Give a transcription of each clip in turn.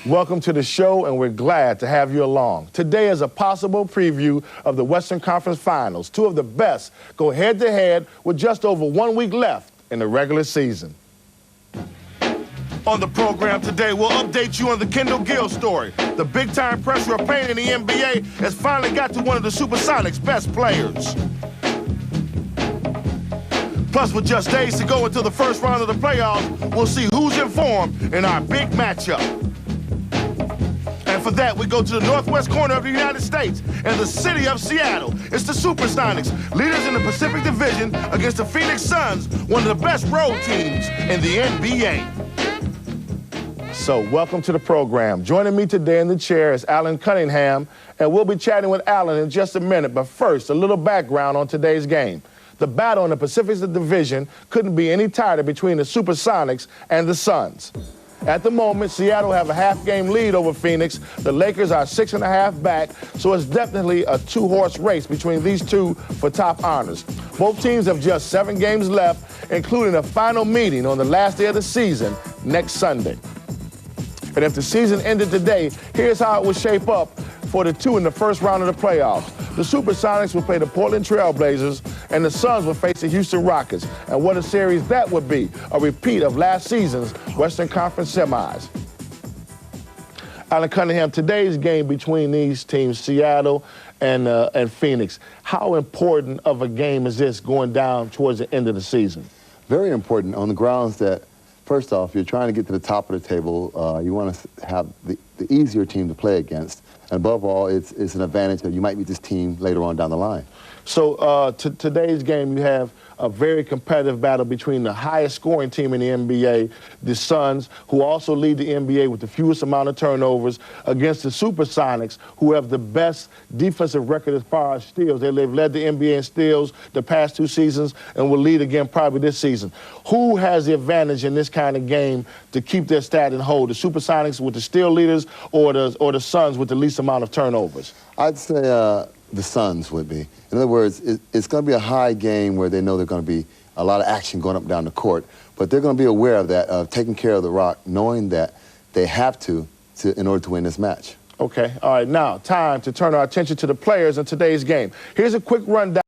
Welcome to the show, and we're glad to have you along. Today is a possible preview of the Western Conference Finals. Two of the best go head-to-head with just over 1 week left in the regular season. On the program today, we'll update you on the Kendall Gill story. The big-time pressure of playing in the NBA has finally got to one of the Supersonics' best players. Plus, with just days to go until the first round of the playoffs, we'll see who's in form in our big matchup. And for that, we go to the northwest corner of the United States and the city of Seattle. It's the Supersonics, leaders in the Pacific Division, against the Phoenix Suns, one of the best road teams in the NBA. So, welcome to the program. Joining me today in the chair is Alan Cunningham, and we'll be chatting with Alan in just a minute. But first, a little background on today's game. The battle in the Pacific Division couldn't be any tighter between the Supersonics and the Suns. At the moment, Seattle have a half-game lead over Phoenix. The Lakers are 6.5 back, so it's definitely a two-horse race between these two for top honors. Both teams have just 7 games left, including a final meeting on the last day of the season next Sunday. And if the season ended today, here's how it would shape up for the two in the first round of the playoffs. The Supersonics will play the Portland Trail Blazers, and the Suns will face the Houston Rockets. And what a series that would be, a repeat of last season's Western Conference semis. Alan Cunningham, today's game between these teams, Seattle and Phoenix, how important of a game is this going down towards the end of the season? Very important on the grounds that, first off, you're trying to get to the top of the table. You want to have the easier team to play against. And above all, it's an advantage that you might beat this team later on down the line. So today's game, you have a very competitive battle between the highest scoring team in the NBA, the Suns, who also lead the NBA with the fewest amount of turnovers, against the Supersonics, who have the best defensive record as far as steals. They've led the NBA in steals the past 2 seasons and will lead again probably this season. Who has the advantage in this kind of game to keep their stat in hold? The Supersonics with the steal leaders or the Suns with the least amount of turnovers? I'd say the Suns would be. In other words, it's going to be a high game where they know there's going to be a lot of action going up and down the court, but they're going to be aware of that, of taking care of the rock, knowing that they have to in order to win this match. Okay, all right, now time to turn our attention to the players in today's game. Here's a quick rundown.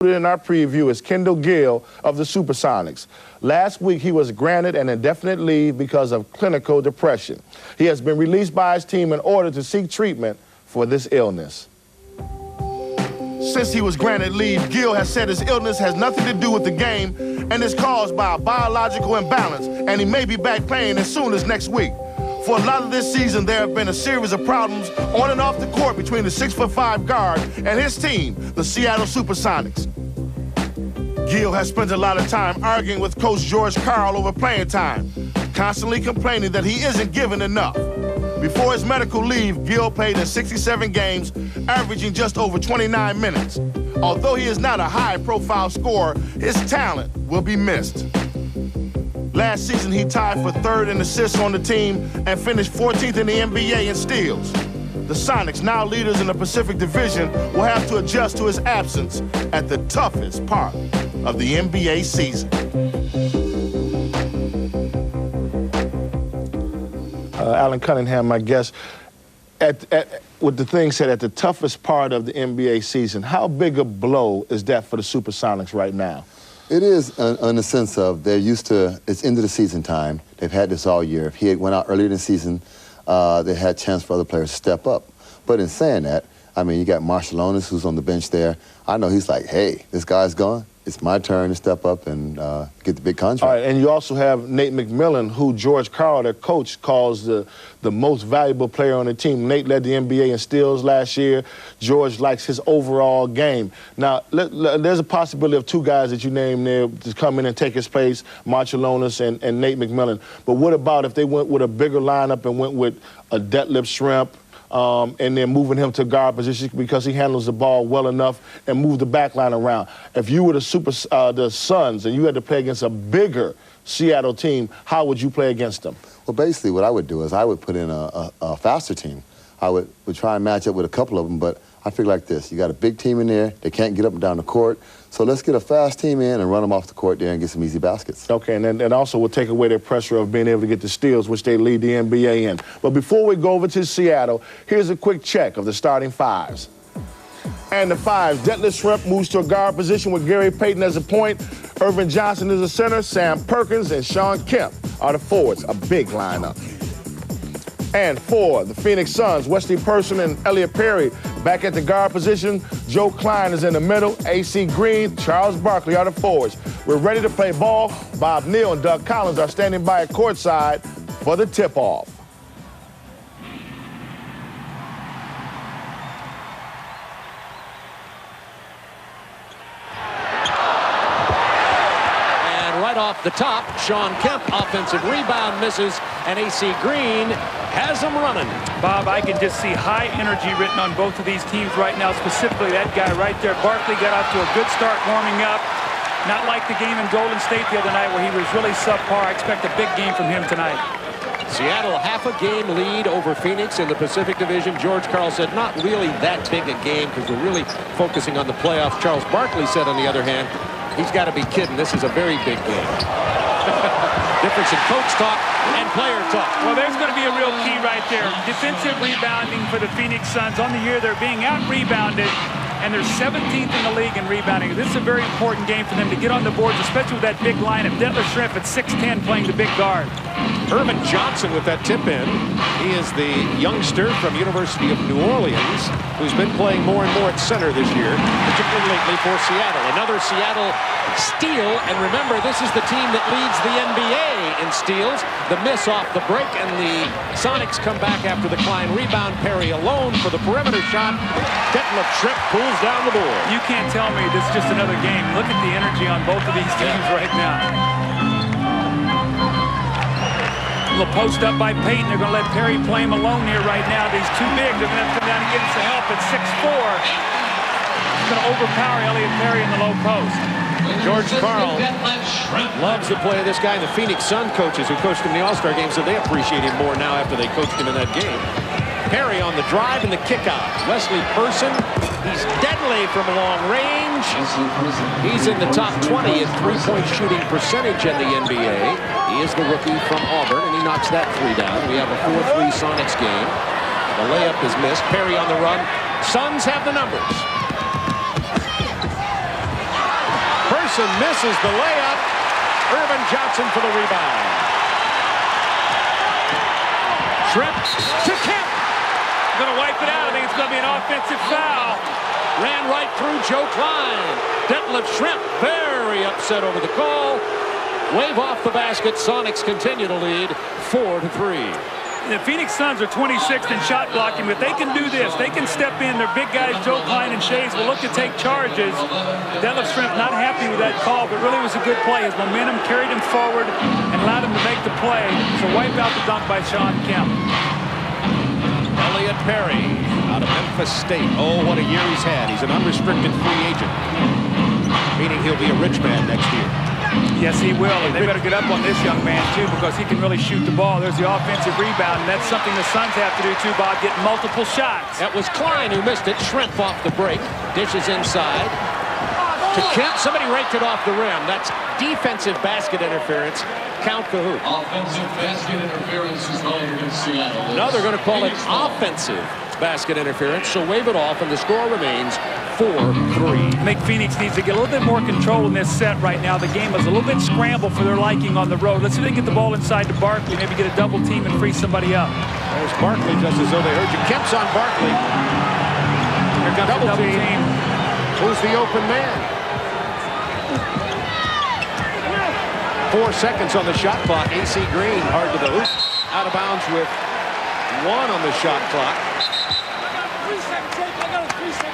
In our preview is Kendall Gill of the Supersonics. Last week, he was granted an indefinite leave because of clinical depression. He has been released by his team in order to seek treatment for this illness. Since he was granted leave, Gill has said his illness has nothing to do with the game and is caused by a biological imbalance, and he may be back playing as soon as next week. For a lot of this season, there have been a series of problems on and off the court between the 6'5" guard and his team, the Seattle Supersonics. Gil has spent a lot of time arguing with Coach George Karl over playing time, constantly complaining that he isn't given enough. Before his medical leave, Gil played in 67 games, averaging just over 29 minutes. Although he is not a high-profile scorer, his talent will be missed. Last season, he tied for third in assists on the team and finished 14th in the NBA in steals. The Sonics, now leaders in the Pacific Division, will have to adjust to his absence at the toughest part of the NBA season. Alan Cunningham, my guest, with the thing said, at the toughest part of the NBA season, how big a blow is that for the Supersonics right now? It is, in the sense of they're used to, it's end of the season time. They've had this all year. If he had went out earlier in the season, they had a chance for other players to step up. But in saying that, I mean, you got Marshallonis, who's on the bench there. I know he's like, hey, this guy's gone. It's my turn to step up and get the big contract. All right, and you also have Nate McMillan, who George Karl, their coach, calls the most valuable player on the team. Nate led the NBA in steals last year. George likes his overall game. Now, there's a possibility of two guys that you named there to come in and take his place, Marshallonis and Nate McMillan. But what about if they went with a bigger lineup and went with a Detlef Schrempf, and then moving him to guard position because he handles the ball well enough and move the back line around? If you were the Suns and you had to play against a bigger Seattle team, how would you play against them? Well, basically what I would do is I would put in a faster team. I would try and match up with a couple of them, but I figure like this. You got a big team in there. They can't get up and down the court. So let's get a fast team in and run them off the court there and get some easy baskets. Okay, and also we'll take away their pressure of being able to get the steals, which they lead the NBA in. But before we go over to Seattle, here's a quick check of the starting fives. And the fives, Detlef Schrempf moves to a guard position with Gary Payton as a point. Ervin Johnson is a center. Sam Perkins and Shawn Kemp are the forwards, a big lineup. And for the Phoenix Suns, Wesley Person and Elliot Perry back at the guard position. Joe Klein is in the middle. A.C. Green, Charles Barkley are the forwards. We're ready to play ball. Bob Neal and Doug Collins are standing by at courtside for the tip-off. Off the top, Shawn Kemp, offensive rebound, misses, and A.C. Green has them running. Bob, I can just see high energy written on both of these teams right now, specifically that guy right there. Barkley got off to a good start warming up. Not like the game in Golden State the other night where he was really subpar. I expect a big game from him tonight. Seattle half a game lead over Phoenix in the Pacific Division. George Karl said not really that big a game because we're really focusing on the playoffs. Charles Barkley said, on the other hand, he's got to be kidding. This is a very big game. Difference in coach talk and player talk. Well, there's going to be a real key right there. Defensive rebounding for the Phoenix Suns. On the year, they're being out-rebounded, and they're 17th in the league in rebounding. This is a very important game for them to get on the boards, especially with that big lineup. Detlef Schrempf at 6'10", playing the big guard. Ervin Johnson with that tip in. He is the youngster from University of New Orleans who's been playing more and more at center this year, particularly lately for Seattle. Another Seattle steal, and remember, this is the team that leads the NBA in steals. The miss off the break, and the Sonics come back after the Klein rebound. Perry alone for the perimeter shot. Detlef Schrempf pulls down the board. You can't tell me this is just another game. Look at the energy on both of these teams right now. A little post up by Payton. They're going to let Perry play him alone here right now. He's too big. They're going to have to come down and give him some help at 6'4". He's going to overpower Elliot Perry in the low post. George Karl loves the play of this guy. The Phoenix Sun coaches who coached him in the All-Star game said they appreciate him more now after they coached him in that game. Perry on the drive and the kick out. Wesley Person, he's deadly from long range. He's in the top 20 in three-point shooting percentage in the NBA. He is the rookie from Auburn, and he knocks that three down. We have a 4-3 Sonics game. The layup is missed. Perry on the run. Suns have the numbers. Person misses the layup. Ervin Johnson for the rebound. Schrempf to Kemp. Going to wipe it out. I think it's going to be an offensive foul. Ran right through Joe Klein. Detlef Schrempf very upset over the call. Wave off the basket. Sonics continue to lead 4-3. The Phoenix Suns are 26th in shot blocking, but they can do this. They can step in. Their big guys, Joe Klein and Shays, will look to take charges. Detlef Schrempf not happy with that call, but really was a good play. His momentum carried him forward and allowed him to make the play. So wipe out the dunk by Shawn Kemp. Elliot Perry out of Memphis State. Oh, what a year he's had. He's an unrestricted free agent, meaning he'll be a rich man next year. Yes, he will, and they better get up on this young man, too, because he can really shoot the ball. There's the offensive rebound, and that's something the Suns have to do, too, Bob, get multiple shots. That was Klein who missed it. Schrempf off the break. Dishes inside to Kemp. Somebody raked it off the rim. That's defensive basket interference. Count the hoop. Offensive basket interference is called against Seattle. Now they're going to call it offensive basket interference, so wave it off, and the score remains 4-3. I think Phoenix needs to get a little bit more control in this set right now. The game is a little bit scrambled for their liking on the road. Let's see if they can get the ball inside to Barkley, maybe get a double team and free somebody up. There's Barkley, just as though they heard you. Kemp's on Barkley. Here comes Double the double team. Who's the open man? 4 seconds on the shot clock. AC Green hard to the hoop. Out of bounds with 1 on the shot clock.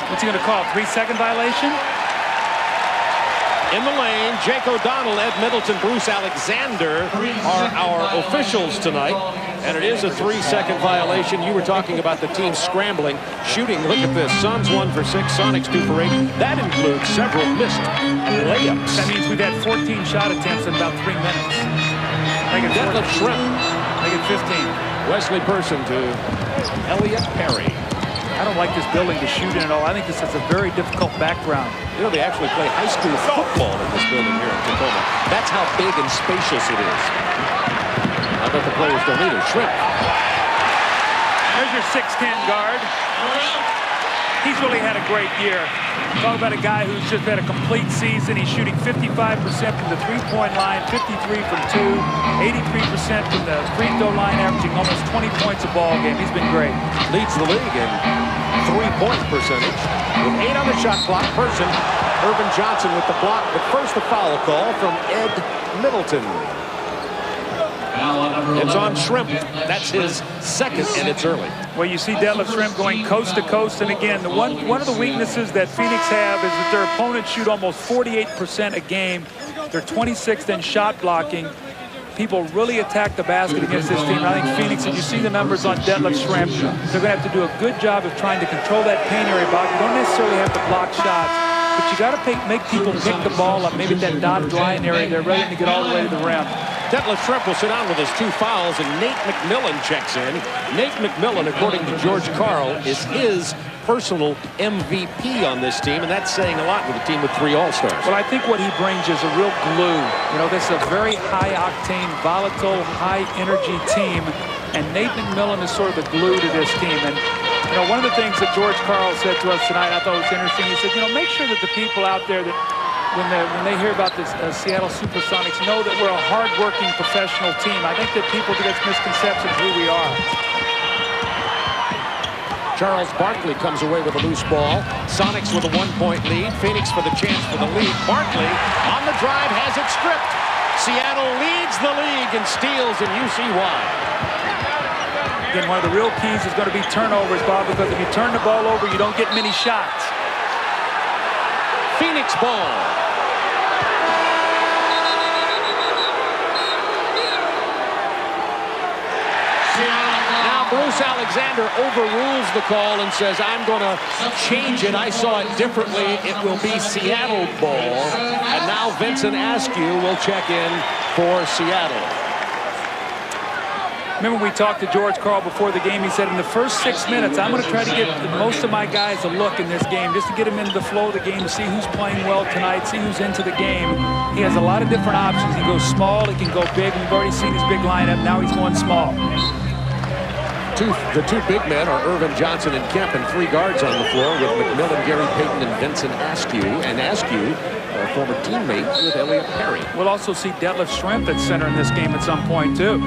What's he going to call? 3-second violation? In the lane, Jake O'Donnell, Ed Middleton, Bruce Alexander are our officials tonight. And it is a 3-second violation. You were talking about the team scrambling, shooting. Look at this. Suns 1 for 6, Sonics 2 for 8. That includes several missed layups. That means we've had 14 shot attempts in about 3 minutes. Make it Detlef Schrempf. Make it 15. Wesley Person to Elliot Perry. I don't like this building to shoot in at all. I think this has a very difficult background. You know, they actually play high school football in this building here in Tacoma. That's how big and spacious it is. I bet the players don't either. Schrempf. There's your 6'10 guard. He's really had a great year. Talk about a guy who's just had a complete season. He's shooting 55% from the three-point line, 53 from 2, 83% from the free throw line, averaging almost 20 points a ball game. He's been great. Leads the league in three-point percentage. With 8 on the shot clock, Person, Ervin Johnson with the block, but first a foul call from Ed Middleton. It's on Schrempf. That's his second, and it's early. Well, you see Detlef Schrempf going coast to coast, and again, one of the weaknesses that Phoenix have is that their opponents shoot almost 48% a game. They're 26th in shot blocking. People really attack the basket against this team. I think Phoenix, if you see the numbers on Detlef Schrempf, they're going to have to do a good job of trying to control that paint area, Bob. You don't necessarily have to block shots, but you got to make people pick the ball up, maybe that dotted line area. They're ready to get all the way to the rim. Detlef Schrempf will sit down with his 2 fouls, and Nate McMillan checks in. Nate McMillan, according to George Karl, is his personal MVP on this team, and that's saying a lot with a team with 3 All-Stars. Well, I think what he brings is a real glue. You know, this is a very high-octane, volatile, high-energy team, and Nate McMillan is sort of the glue to this team. And, you know, one of the things that George Karl said to us tonight, I thought was interesting. He said, you know, make sure that the people out there that when they hear about this Seattle Supersonics know that we're a hard-working professional team. I think that people get this misconception of who we are. Charles Barkley comes away with a loose ball. Sonics with a 1-point lead. Phoenix for the chance for the lead. Barkley on the drive has it stripped. Seattle leads the league in steals, and you see why. Again, one of the real keys is going to be turnovers, Bob, because if you turn the ball over, you don't get many shots. Phoenix ball. Now Bruce Alexander overrules the call and says, I'm going to change it. I saw it differently. It will be Seattle ball. And now Vincent Askew will check in for Seattle. Remember, we talked to George Karl before the game. He said in the first 6 minutes, I'm going to try to get most of my guys a look in this game, just to get them into the flow of the game, to see who's playing well tonight, see who's into the game. He has a lot of different options. He goes small, he can go big. We've already seen his big lineup. Now he's going small. The 2 big men are Ervin Johnson and Kemp, and 3 guards on the floor with McMillan, Gary Payton, and Vincent Askew. And Askew, a former teammate with Elliot Perry. We'll also see Detlef Schrempf at center in this game at some point, too.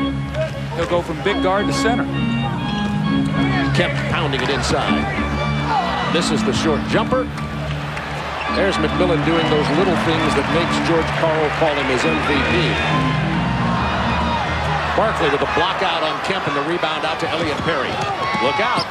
He'll go from big guard to center. Kemp pounding it inside. This is the short jumper. There's McMillan doing those little things that makes George Karl call him his MVP. Barkley with a block out on Kemp and the rebound out to Elliot Perry. Look out.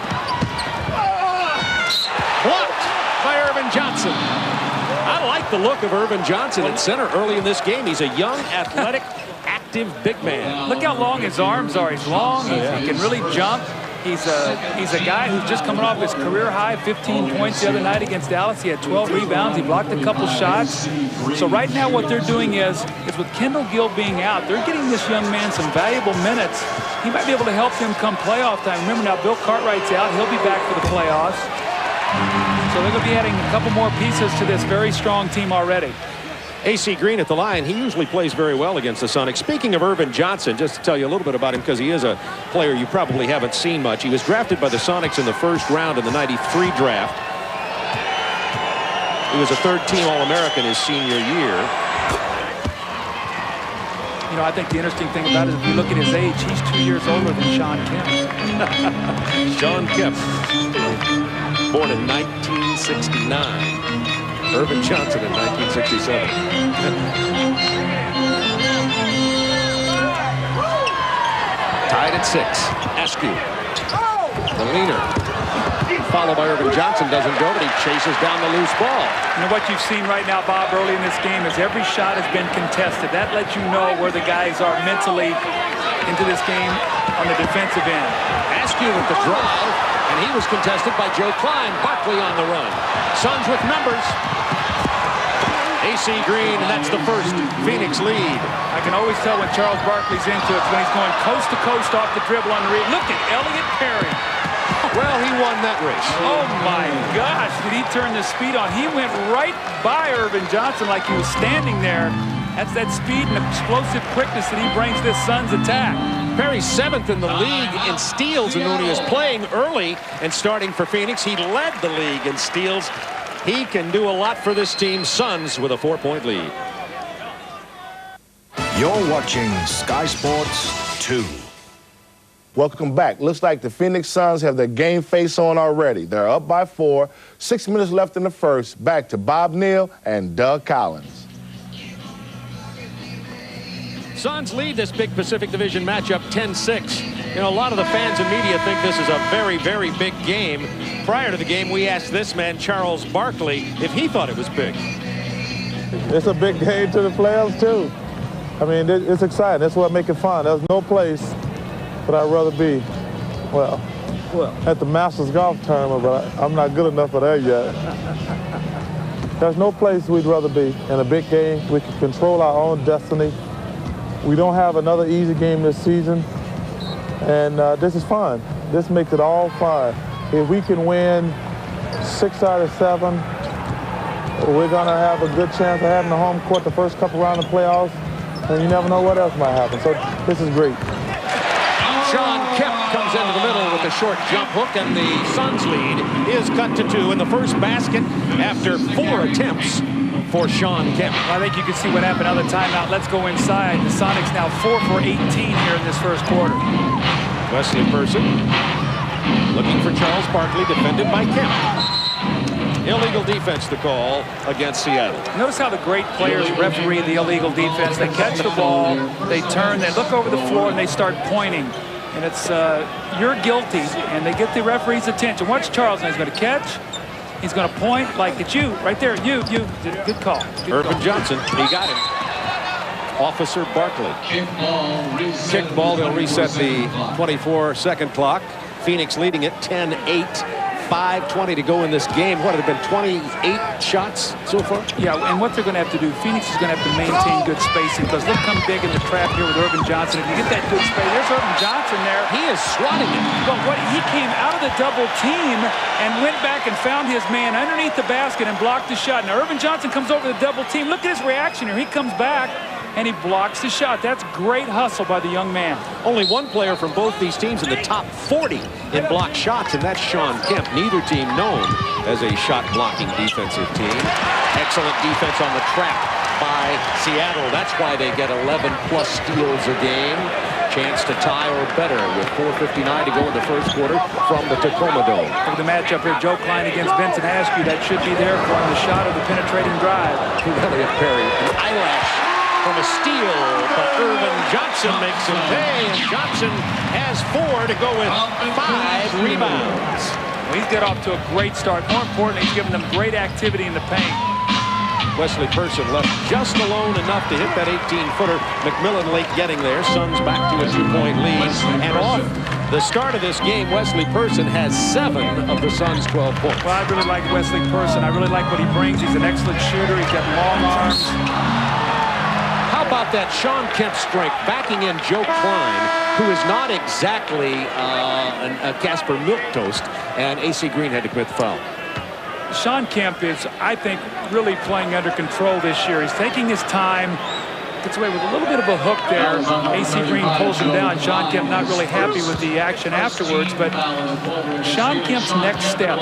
Blocked by Ervin Johnson. I like the look of Ervin Johnson at center early in this game. He's a young, athletic, active big man. Look how long his arms are. He's long. He can really jump. He's a guy who's just coming off his career high 15 points the other night against Dallas. He had 12 rebounds. He blocked a couple shots. So right now what they're doing is with Kendall Gill being out, they're getting this young man some valuable minutes. He might be able to help them come playoff time. Remember now, Bill Cartwright's out. He'll be back for the playoffs. So they're going to be adding a couple more pieces to this very strong team already. AC Green at the line. He usually plays very well against the Sonics. Speaking of Ervin Johnson, just to tell you a little bit about him, because he is a player you probably haven't seen much. He was drafted by the Sonics in the first round in the '93 draft. He was a third-team All-American his senior year. You know, I think the interesting thing about it is if you look at his age, he's 2 years older than Shawn Kemp. Shawn Kemp, born in 1969. Ervin Johnson in 1967. Tied at 6. Askew. The leaner. Followed by Ervin Johnson. Doesn't go, but he chases down the loose ball. You know what you've seen right now, Bob, early in this game is every shot has been contested. That lets you know where the guys are mentally into this game on the defensive end. Askew with the drive, and he was contested by Joe Klein. Barkley on the run. Suns with numbers. AC Green, and that's the first Phoenix lead. I can always tell when Charles Barkley's into it when he's going coast to coast off the dribble on the read. Look at Elliot Perry. Well, he won that race. Oh my gosh, did he turn the speed on? He went right by Ervin Johnson like he was standing there. That's that speed and explosive quickness that he brings this Suns attack. Perry's 7th in the league in steals, and when he was playing early and starting for Phoenix, he led the league in steals. He can do a lot for this team. Suns with a 4-point lead. You're watching Sky Sports 2. Welcome back. Looks like the Phoenix Suns have their game face on already. They're up by 4. 6 minutes left in the first. Back to Bob Neal and Doug Collins. Suns lead this big Pacific Division matchup 10-6. You know, a lot of the fans and media think this is a very, very big game. Prior to the game, we asked this man, Charles Barkley, if he thought it was big. It's a big game to the playoffs, too. I mean, it's exciting. That's what makes it fun. There's no place that I'd rather be, well, at the Masters Golf Tournament, but I'm not good enough for that yet. There's no place we'd rather be in a big game. We can control our own destiny. We don't have another easy game this season, and this is fun. This makes it all fun. If we can win 6 out of 7, we're gonna have a good chance of having the home court the first couple rounds of playoffs, and you never know what else might happen. So this is great. Shawn Kemp comes into the middle with a short jump hook, and the Suns lead is cut to 2 in the first basket after 4 attempts for Shawn Kemp. I think you can see what happened out of the timeout. Let's go inside. The Sonics now 4 for 18 here in this first quarter. Wesley Person looking for Charles Barkley, defended by Kemp. Illegal defense to call against Seattle. Notice how the great players referee the illegal defense. They catch the ball, they turn, they look over the floor, and they start pointing. And it's, you're guilty, and they get the referee's attention. Watch Charles now. He's going to catch. He's going to point like it's you, right there. You. Good call. Ervin Johnson, he got him. Officer Barkley. Kick ball, they'll reset the 24-second clock. Phoenix leading it 10-8. 5:20 to go in this game. What, it had been 28 shots so far? Yeah, and what they're going to have to do, Phoenix is going to have to maintain good spacing, because they'll come big in the trap here with Ervin Johnson. If you get that good space, there's Ervin Johnson there. He is swatting it. But he came out of the double team and went back and found his man underneath the basket and blocked the shot. Now, Ervin Johnson comes over the double team. Look at his reaction here. He comes back and he blocks the shot. That's great hustle by the young man. Only one player from both these teams in the top 40 in block shots, and that's Shawn Kemp. Neither team known as a shot-blocking defensive team. Excellent defense on the trap by Seattle. That's why they get 11-plus steals a game. Chance to tie or better with 4:59 to go in the first quarter from the Tacoma Dome. Look at the matchup here. Joe Klein against Vincent Askew. That should be there for him. The shot of the penetrating drive. Elliot Perry, an eyelash from a steal, but Ervin Johnson makes him pay, and Johnson has 4 to go with 5 rebounds. Well, he's got off to a great start. More importantly, he's given them great activity in the paint. Wesley Person left just alone enough to hit that 18-footer. McMillan late getting there. Suns back to a 2-point lead. And off the start of this game, Wesley Person has 7 of the Suns' 12 points. Well, I really like Wesley Person. I really like what he brings. He's an excellent shooter. He's got long arms. How about that Shawn Kemp strike backing in Joe Klein, who is not exactly a Casper Milquetoast, and AC Green had to commit the foul. Shawn Kemp is, I think, really playing under control this year. He's taking his time, gets away with a little bit of a hook there. AC Green pulls him down. Shawn Kemp not really happy with the action afterwards, but Shawn Kemp's next step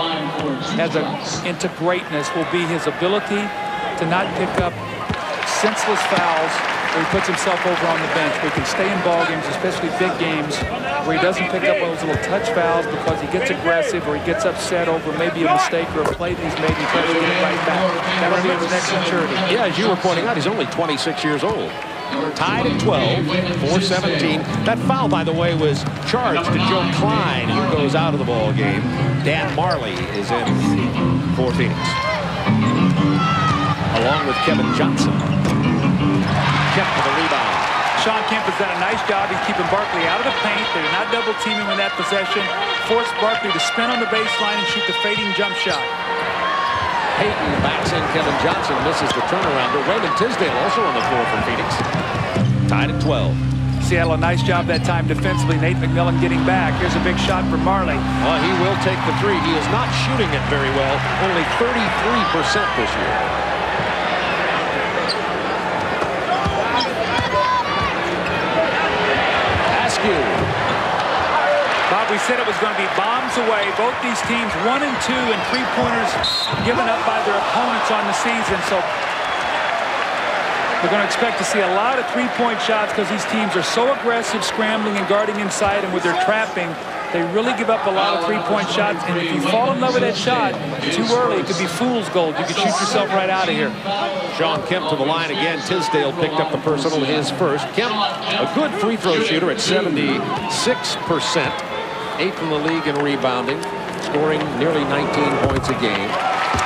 into greatness will be his ability to not pick up senseless fouls where he puts himself over on the bench, where he can stay in ball games, especially big games, where he doesn't pick up those little touch fouls because he gets aggressive or he gets upset over maybe a mistake or a play that he's made and he tries to get it right back. That'll be his next maturity. Yeah, as you were pointing out, he's only 26 years old. Tied at 12, 4-17. That foul, by the way, was charged to Joe Klein, who goes out of the ball game. Dan Marley is in for Phoenix, along with Kevin Johnson. Kemp for the rebound. Shawn Kemp has done a nice job. He's keeping Barkley out of the paint. They're not double teaming with that possession. Force Barkley to spin on the baseline and shoot the fading jump shot. Payton backs in Kevin Johnson, misses the turnarounder. Wayman Tisdale also on the floor for Phoenix. Tied at 12. Seattle, a nice job that time defensively. Nate McMillan getting back. Here's a big shot for Marley. Well, he will take the 3. He is not shooting it very well. Only 33% this year. Askew. Bob, we said it was going to be bombs away. Both these teams 1 and 2 and 3-pointers given up by their opponents on the season. So we're going to expect to see a lot of 3-point shots because these teams are so aggressive, scrambling and guarding inside, and with their trapping, they really give up a lot of 3-point shots. And if you fall in love with that shot too early, it could be fool's gold. You could shoot yourself right out of here. Shawn Kemp to the line again. Tisdale picked up the personal, his first. Kemp, a good free throw shooter at 76%. 8th in the league in rebounding, scoring nearly 19 points a game.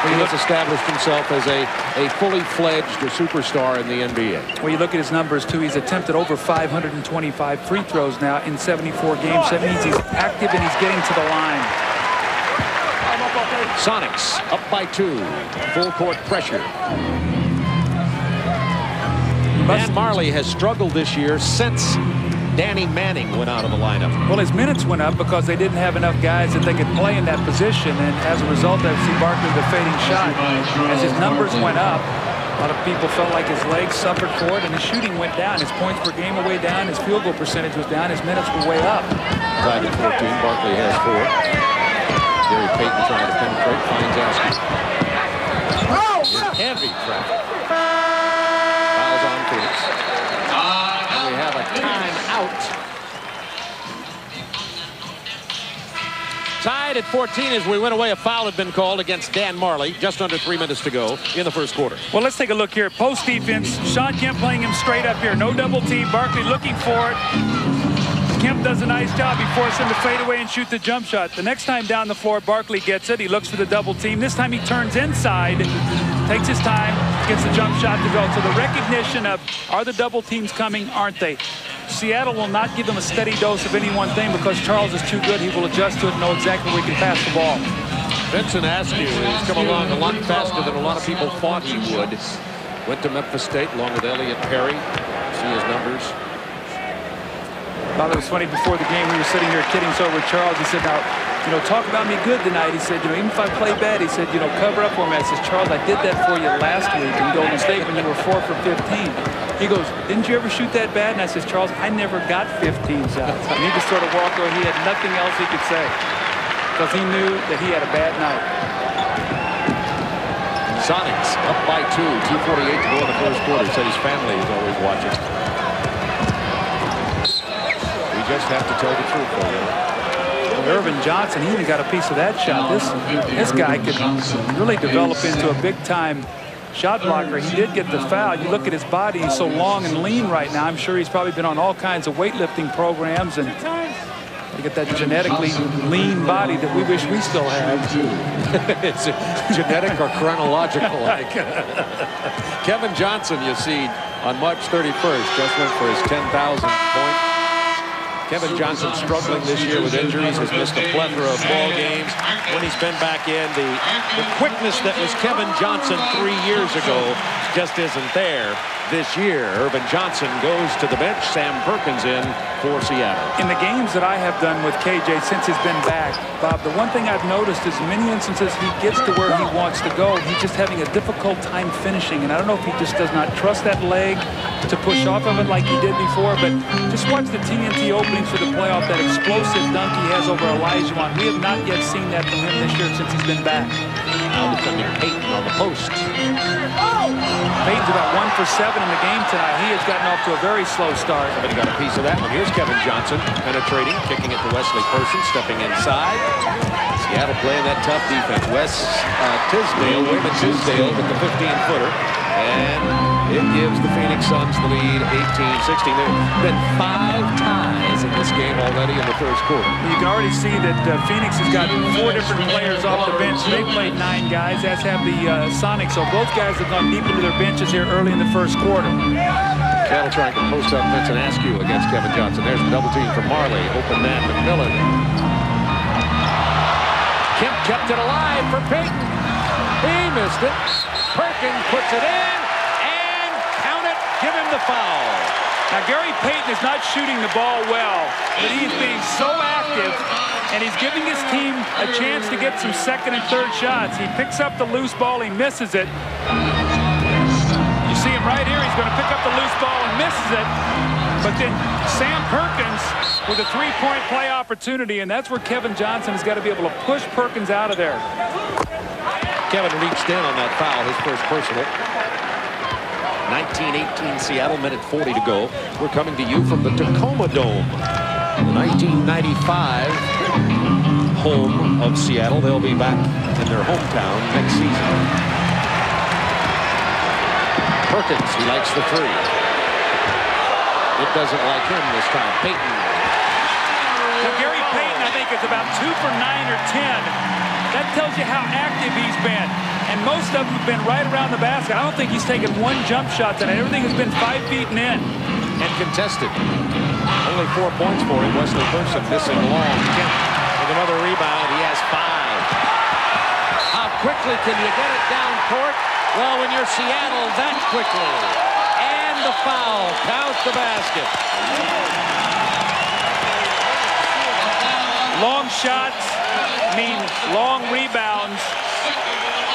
He has established himself as a fully fledged superstar in the NBA. Well, you look at his numbers, too. He's attempted over 525 free throws now in 74 games. That means he's active and he's getting to the line. Sonics up by 2. Full court pressure. Dan Marley has struggled this year since Danny Manning went out of the lineup. Well, his minutes went up because they didn't have enough guys that they could play in that position, and as a result, I see Barkley the fading shot. As his numbers went up, a lot of people felt like his legs suffered for it, and his shooting went down. His points per game were way down. His field goal percentage was down. His minutes were way up. Tied at 14. Barkley has 4. Gary Payton trying to penetrate, finds Askew. Heavy traffic. Fouls on Phoenix. And we have a timeout. Tied at 14 as we went away. A foul had been called against Dan Marley. Just under 3 minutes to go in the first quarter. Well, let's take a look here. Post defense. Shawn Kemp playing him straight up here. No double team. Barkley looking for it. Kemp does a nice job. He forces him to fade away and shoot the jump shot. The next time down the floor, Barkley gets it. He looks for the double team. This time he turns inside, takes his time, gets the jump shot to go. So the recognition of, are the double teams coming? Aren't they? Seattle will not give him a steady dose of any one thing because Charles is too good. He will adjust to it and know exactly where he can pass the ball. Vincent Askew has come along a lot faster than a lot of people thought he would. Went to Memphis State along with Elliot Perry. See his numbers. I thought it was funny before the game. We were sitting here kidding so with Charles. He said, now, talk about me good tonight. He said, even if I play bad, he said, cover up for me. I said, Charles, I did that for you last week in Golden State when you were 4 for 15. He goes, didn't you ever shoot that bad? And I said, Charles, I never got 15 shots. And he just sort of walked away. He had nothing else he could say because he knew that he had a bad night. Sonics up by 2. 2:48 to go in the first quarter. Said his family is always watching. We just have to tell the truth, though. Well, Ervin Johnson, he even got a piece of that shot. This guy could really develop into a big-time shot blocker. He did get the foul. You look at his body, he's so long and lean right now. I'm sure he's probably been on all kinds of weightlifting programs and to get that genetically lean body that we wish we still have. It's genetic or chronological. Kevin Johnson, you see, on March 31st, just went for his 10,000th point. Kevin Johnson struggling this year with injuries, has missed a plethora of ball games. When he's been back in, the quickness that was Kevin Johnson 3 years ago just isn't there this year. Ervin Johnson goes to the bench. Sam Perkins in for Seattle. In the games that I have done with KJ since he's been back, Bob, the one thing I've noticed is in many instances he gets to where he wants to go. He's just having a difficult time finishing, and I don't know if he just does not trust that leg to push off of it like he did before, but just watch the TNT openings for the playoff, that explosive dunk he has over Olajuwon. We have not yet seen that from him this year since he's been back. Now defending Payton on the post. Payton's about 1 for 7 in the game tonight. He has gotten off to a very slow start. Somebody got a piece of that one. Here's Kevin Johnson penetrating, kicking it to Wesley Person, stepping inside. Seattle playing that tough defense. Wayman Tisdale with the 15-footer. And it gives the Phoenix Suns the lead, 18-16. There have been 5 ties in this game already in the first quarter. You can already see that Phoenix has got 4 different players off the bench. They played 9 guys, as have the Sonics. So both guys have gone deep into their benches here early in the first quarter. Seattle trying to post up Vincent Askew against Kevin Johnson. There's a double team from Marley. Open man McMillan. Kemp kept it alive for Payton. He missed it. Perkins puts it in, and count it, give him the foul. Now, Gary Payton is not shooting the ball well, but he's being so active, and he's giving his team a chance to get some second and third shots. He picks up the loose ball, he misses it. You see him right here, he's going to pick up the loose ball and misses it. But then Sam Perkins with a three-point play opportunity, and that's where Kevin Johnson has got to be able to push Perkins out of there. Kevin reached in on that foul, his first personal. 19-18 Seattle, minute 40 to go. We're coming to you from the Tacoma Dome, the 1995 home of Seattle. They'll be back in their hometown next season. Perkins, he likes the 3. It doesn't like him this time. Payton. Now, Gary Payton, I think, is about 2 for 9 or 10. That tells you how active he's been. And most of them have been right around the basket. I don't think he's taken 1 jump shot tonight. Everything has been 5 feet and in. And contested. Only 4 points for him. Wesley Person missing long. Kemp with another rebound. He has 5. How quickly can you get it down court? Well, when you're Seattle, that quickly. And the foul. Count the basket. Long shots mean long rebounds.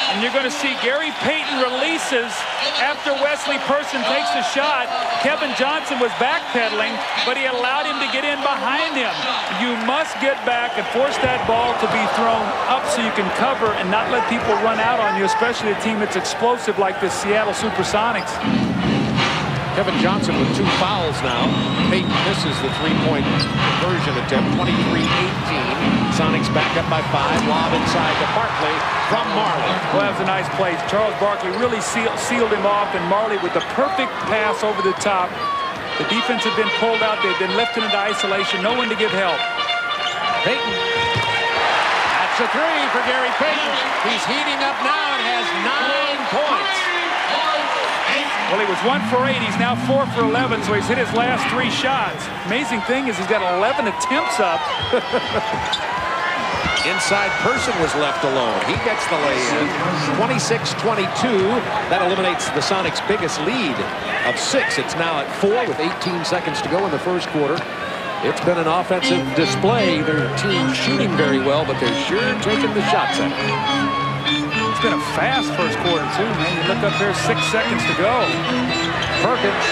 And you're going to see Gary Payton releases after Wesley Person takes the shot. Kevin Johnson was backpedaling, but he allowed him to get in behind him. You must get back and force that ball to be thrown up so you can cover and not let people run out on you, especially a team that's explosive like the Seattle Supersonics. Kevin Johnson with 2 fouls now. Payton misses the 3-point conversion attempt, 23-18. Sonics back up by 5. Lob inside to Barkley from Marley. Well, that was a nice play. Charles Barkley really sealed him off, and Marley with the perfect pass over the top. The defense had been pulled out. They'd been lifted into isolation. No one to give help. Payton. That's a 3 for Gary Payton. He's heating up now and has 9 points. Well, he was 1 for 8. He's now 4 for 11, so he's hit his last 3 shots. Amazing thing is he's got 11 attempts up. Inside Person was left alone. He gets the lay-in. 26-22. That eliminates the Sonics' biggest lead of 6. It's now at 4 with 18 seconds to go in the first quarter. It's been an offensive display. Their team shooting very well, but they're sure taking the shots at it. It's been a fast first quarter, too, man. You look up there, 6 seconds to go. Perkins.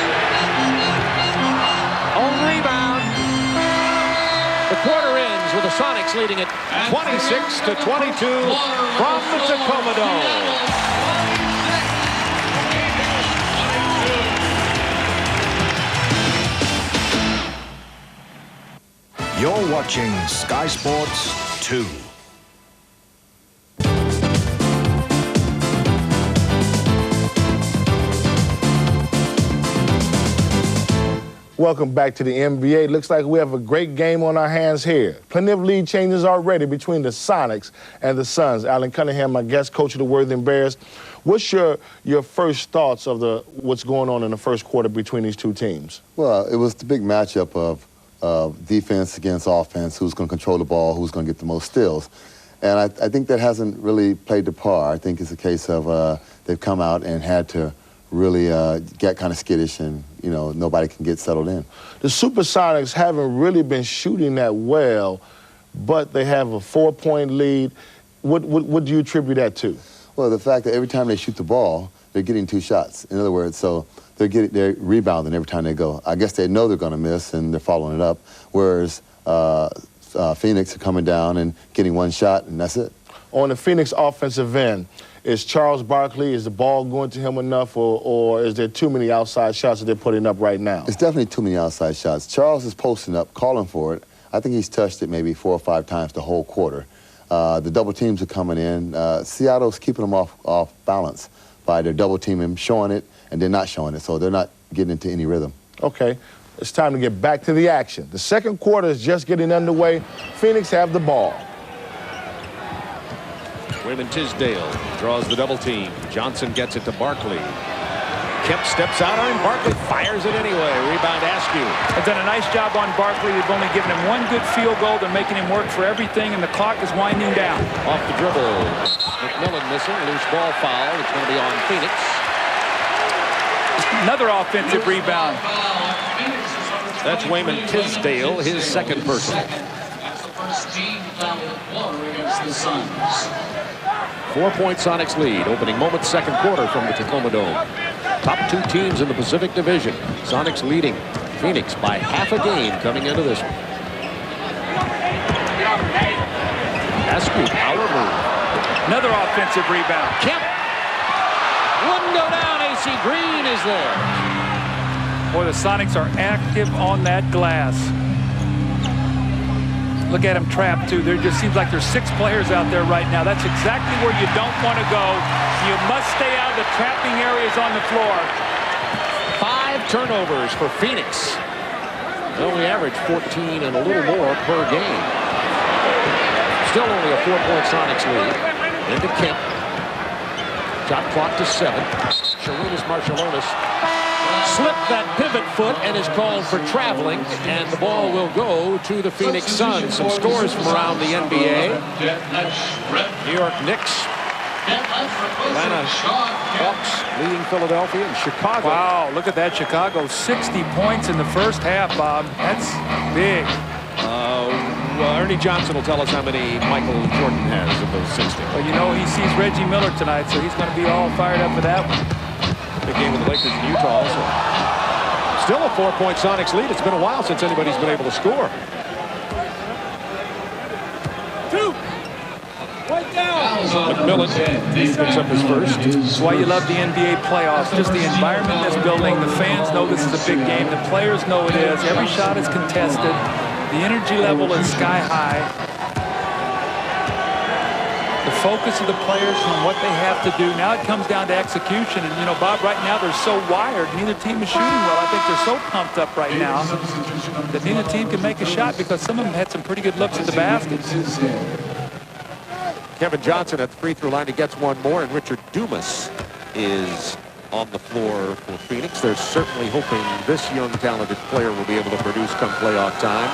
On rebound. The quarter ends with the Sonics leading it 26-22 from the Tacoma Dome. You're watching Sky Sports 2. Welcome back to the NBA. Looks like we have a great game on our hands here. Plenty of lead changes already between the Sonics and the Suns. Alan Cunningham, my guest, coach of the Worthing Bears. What's your first thoughts of what's going on in the first quarter between these two teams? Well, it was the big matchup of defense against offense, who's going to control the ball, who's going to get the most steals. And I think that hasn't really played to par. I think it's a case of they've come out and had to really get kind of skittish, and nobody can get settled in. The Supersonics haven't really been shooting that well, but they have a 4-point lead. What do you attribute that to? Well, the fact that every time they shoot the ball, they're getting 2 shots. In other words, so they're rebounding every time they go. I guess they know they're going to miss, and they're following it up, whereas Phoenix are coming down and getting 1 shot, and that's it. On the Phoenix offensive end, is Charles Barkley, is the ball going to him enough, or is there too many outside shots that they're putting up right now? It's definitely too many outside shots. Charles is posting up, calling for it. I think he's touched it maybe 4 or 5 times the whole quarter. The double teams are coming in. Seattle's keeping them off balance by their double teaming, showing it, and they're not showing it, so they're not getting into any rhythm. Okay, it's time to get back to the action. The second quarter is just getting underway. Phoenix have the ball. Wayman Tisdale draws the double team. Johnson gets it to Barkley. Kemp steps out on him. Barkley fires it anyway. Rebound Askew. They've done a nice job on Barkley. They've only given him 1 good field goal. They're making him work for everything, and the clock is winding down. Off the dribble. McMillan missing. Loose ball foul. It's going to be on Phoenix. Another offensive rebound. That's Wayman Tisdale, his second person. That's the first team foul against the Suns. 4-point Sonics lead. Opening moment, second quarter from the Tacoma Dome. Top 2 teams in the Pacific Division. Sonics leading Phoenix by half a game coming into this one. Askew, power move. Another offensive rebound. Kemp. Wouldn't go down. AC Green is there. Boy, the Sonics are active on that glass. Look at them trapped, too. There just seems like there's 6 players out there right now. That's exactly where you don't want to go. You must stay out of the trapping areas on the floor. 5 turnovers for Phoenix. They only average 14 and a little more per game. Still only a 4-point Sonics lead. Into Kemp. Shot clock to 7. Sharunas Marshalonis slipped that pivot foot and is called for traveling, and the ball will go to the Phoenix Suns. Some scores from around the NBA. New York Knicks, Atlanta Hawks leading Philadelphia, and Chicago. Wow, look at that. Chicago, 60 points in the first half, Bob. That's big. Ernie Johnson will tell us how many Michael Jordan has of those 60. Well, he sees Reggie Miller tonight, so he's going to be all fired up for that one. Big game with the Lakers in Utah also. Still a 4-point Sonics lead. It's been a while since anybody's been able to score. 2. Right down. McMillan picks up his first. That's why you love the NBA playoffs. Just the environment in this building. The fans know this is a big game. The players know it is. Every shot is contested. The energy level is sky high. The focus of the players on what they have to do. Now it comes down to execution. And, Bob, right now they're so wired. Neither team is shooting well. I think they're so pumped up right now that neither team can make a shot because some of them had some pretty good looks at the basket. Kevin Johnson at the free throw line. He gets one more, and Richard Dumas is on the floor for Phoenix. They're certainly hoping this young, talented player will be able to produce come playoff time.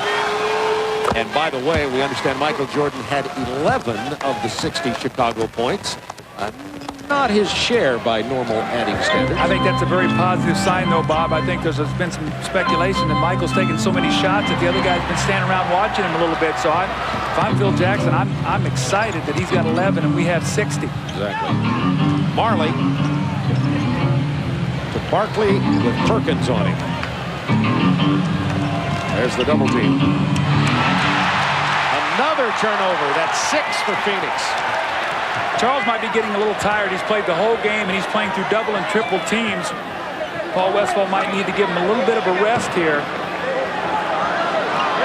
And by the way, we understand Michael Jordan had 11 of the 60 Chicago points. Not his share by normal adding standards. I think that's a very positive sign, though, Bob. I think there's been some speculation that Michael's taken so many shots that the other guy's been standing around watching him a little bit. So if I'm Phil Jackson, I'm excited that he's got 11 and we have 60. Exactly. Marley to Barkley with Perkins on him. There's the double team. Another turnover. That's 6 for Phoenix. Charles might be getting a little tired. He's played the whole game, and he's playing through double and triple teams. Paul Westphal might need to give him a little bit of a rest here.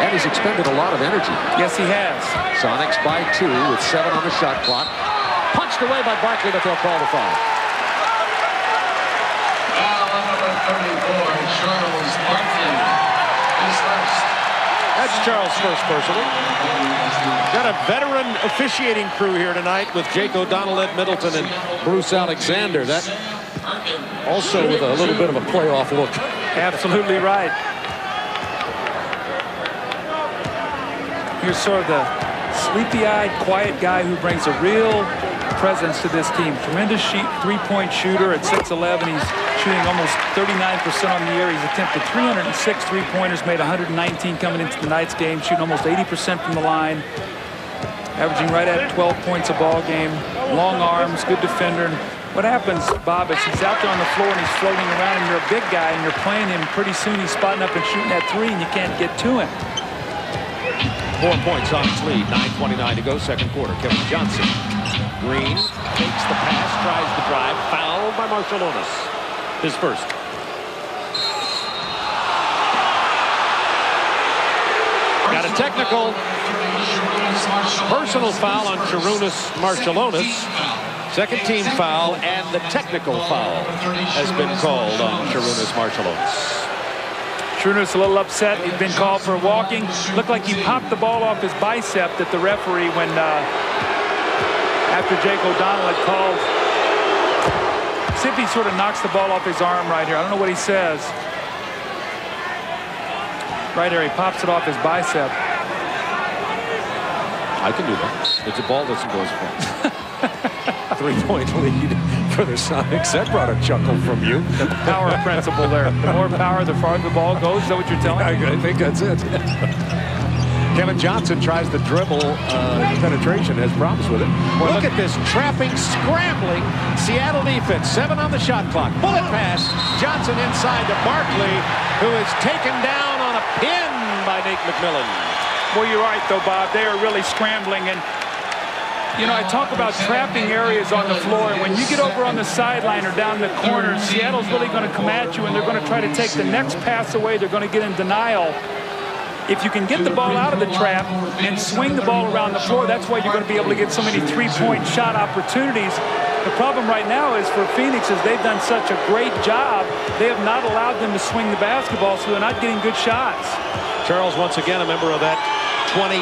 And he's expended a lot of energy. Yes, he has. Sonics by 2 with 7 on the shot clock. Punched away by Barkley, but they'll call the foul. Foul on number 34, Charles Barkley. That's Charles' first personal. Got a veteran officiating crew here tonight with Jake O'Donnell, Ed Middleton, and Bruce Alexander. That also with a little bit of a playoff look. Absolutely right. Here's sort of the sleepy-eyed, quiet guy who brings a real presence to this team. Tremendous three-point shooter at 6'11". He's shooting almost 39% on the year. He's attempted 306 three-pointers, made 119 coming into tonight's game, shooting almost 80% from the line, averaging right at 12 points a ball game. Long arms, good defender. What happens, Bob, is he's out there on the floor and he's floating around, and you're a big guy and you're playing him. Pretty soon he's spotting up and shooting that three, and you can't get to him. 4 points on his lead. 9:29 to go, second quarter. Kevin Johnson. Green takes the pass, tries the drive, fouled by Marciulionis. His first. Got a technical personal foul on Marciulionis. Second team foul, and the technical foul has been called on Marciulionis. Sharuna's a little upset. He's been called for walking. Looked like he popped the ball off his bicep that the referee, when after Jake O'Donnell had called. See if he sort of knocks the ball off his arm right here. I don't know what he says. Right there, he pops it off his bicep. I can do that. It's a ball doesn't go as far. 3-point lead for the Sonics. That brought a chuckle from you. The power principle there. The more power, the farther the ball goes. Is that what you're telling me? I think that's it. Kevin Johnson tries to dribble penetration, has problems with it. Well, look at this trapping, scrambling Seattle defense. 7 on the shot clock. Bullet pass. Johnson inside to Barkley, who is taken down on a pin by Nate McMillan. Well, you're right, though, Bob. They are really scrambling. And, you know, I talk about trapping areas on the floor. And when you get over on the sideline or down the corner, Seattle's really going to come at you, and they're going to try to take the next pass away. They're going to get in denial. If you can get the ball out of the trap and swing the ball around the floor, that's why you're going to be able to get so many three-point shot opportunities. The problem right now is for Phoenix is they've done such a great job. They have not allowed them to swing the basketball, so they're not getting good shots. Charles, once again, a member of that 2010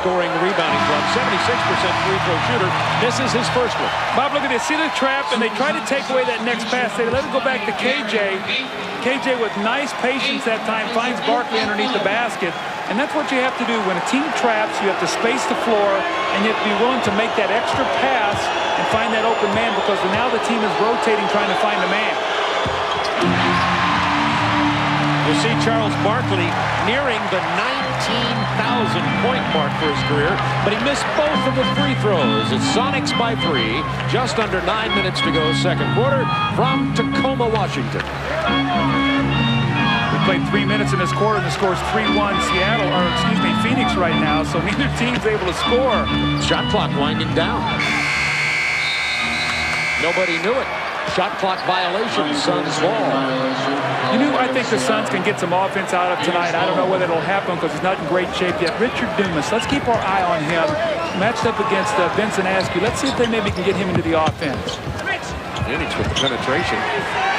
scoring rebounding club, 76% free throw shooter. This is his first one. Bob, look at this. See the trap, and they try to take away that next pass. They let it go back to KJ. KJ with nice patience that time finds Barkley underneath the basket. And that's what you have to do. When a team traps, you have to space the floor, and you have to be willing to make that extra pass and find that open man, because now the team is rotating trying to find a man. You see Charles Barkley nearing the 19,000-point mark for his career, but he missed both of the free throws. It's Sonics by 3, just under 9 minutes to go, second quarter, from Tacoma, Washington. We played 3 minutes in this quarter, and the score is 3-1 Seattle, or excuse me, Phoenix right now, so neither team's able to score. Shot clock winding down. Nobody knew it. Shot clock violation, Suns ball. You know, I think the Suns can get some offense out of tonight. I don't know whether it'll happen because he's not in great shape yet. Richard Dumas, let's keep our eye on him. Matched up against Vincent Askew. Let's see if they maybe can get him into the offense. Phoenix with the penetration.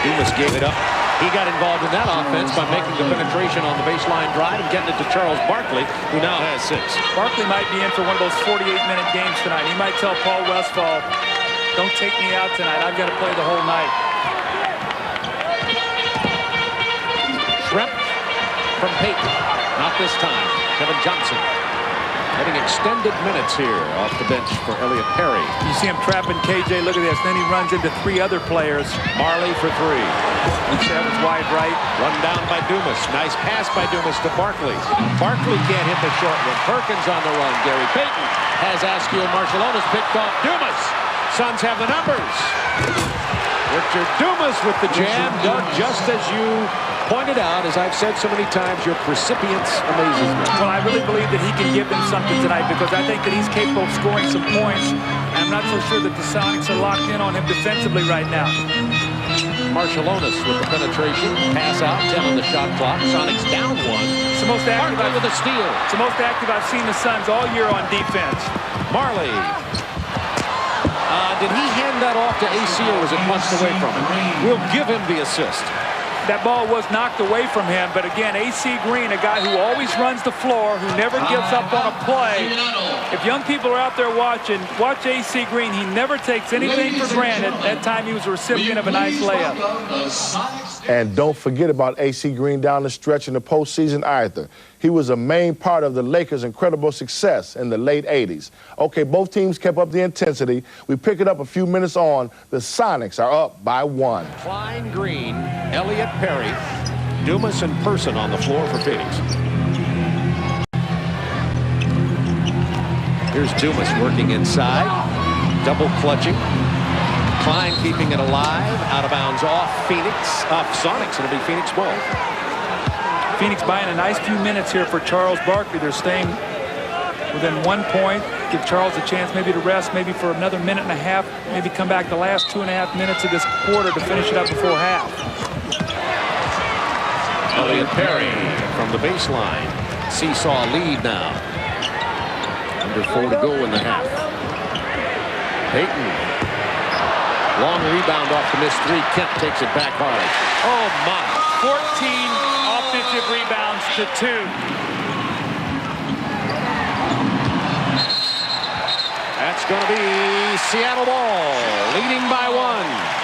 Dumas gave it up. He got involved in that offense by making the penetration on the baseline drive and getting it to Charles Barkley, who now has 6. Barkley might be in for one of those 48-minute games tonight. He might tell Paul Westphal, don't take me out tonight. I've got to play the whole night. Schrempf from Payton. Not this time. Kevin Johnson getting extended minutes here off the bench for Elliot Perry. You see him trapping KJ. Look at this. Then he runs into 3 other players. Marley for 3. That was wide right. Run down by Dumas. Nice pass by Dumas to Barkley. Barkley can't hit the short one. Perkins on the run. Gary Payton has Askew and Marciulionis picked off Dumas. Suns have the numbers. Richard Dumas with the jam. Doug, just as you pointed out, as I've said so many times, your precipience amazes me. Well, I really believe that he can give them something tonight, because I think that he's capable of scoring some points. I'm not so sure that the Sonics are locked in on him defensively right now. Marciulionis with the penetration. Pass out, 10 on the shot clock. Sonics down 1. It's the most active with a steal. It's the most active I've seen the Suns all year on defense. Marley. Did he hand that off to AC, or was it punched away from him? We'll give him the assist. That ball was knocked away from him, but again, A.C. Green, a guy who always runs the floor, who never gives up on a play. If young people are out there watching, watch A.C. Green. He never takes anything for granted. That time he was a recipient of a nice layup. And don't forget about A.C. Green down the stretch in the postseason either. He was a main part of the Lakers' incredible success in the late 80s. Okay, both teams kept up the intensity. We pick it up a few minutes on. The Sonics are up by 1. Klein, Green, Elliot Perry, Dumas and Person on the floor for Phoenix. Here's Dumas working inside, double clutching. Klein keeping it alive, out of bounds off Sonics. It'll be Phoenix ball. Phoenix buying a nice few minutes here for Charles Barkley. They're staying within 1 point. Give Charles a chance maybe to rest, maybe for another minute and a half, maybe come back the last 2.5 minutes of this quarter to finish it up before half. Elliot Perry from the baseline. Seesaw lead now. Under 4 to go in the half. Payton. Long rebound off the missed 3. Kemp takes it back hard. Oh, my. 14 offensive rebounds to 2. That's going to be Seattle ball, leading by 1.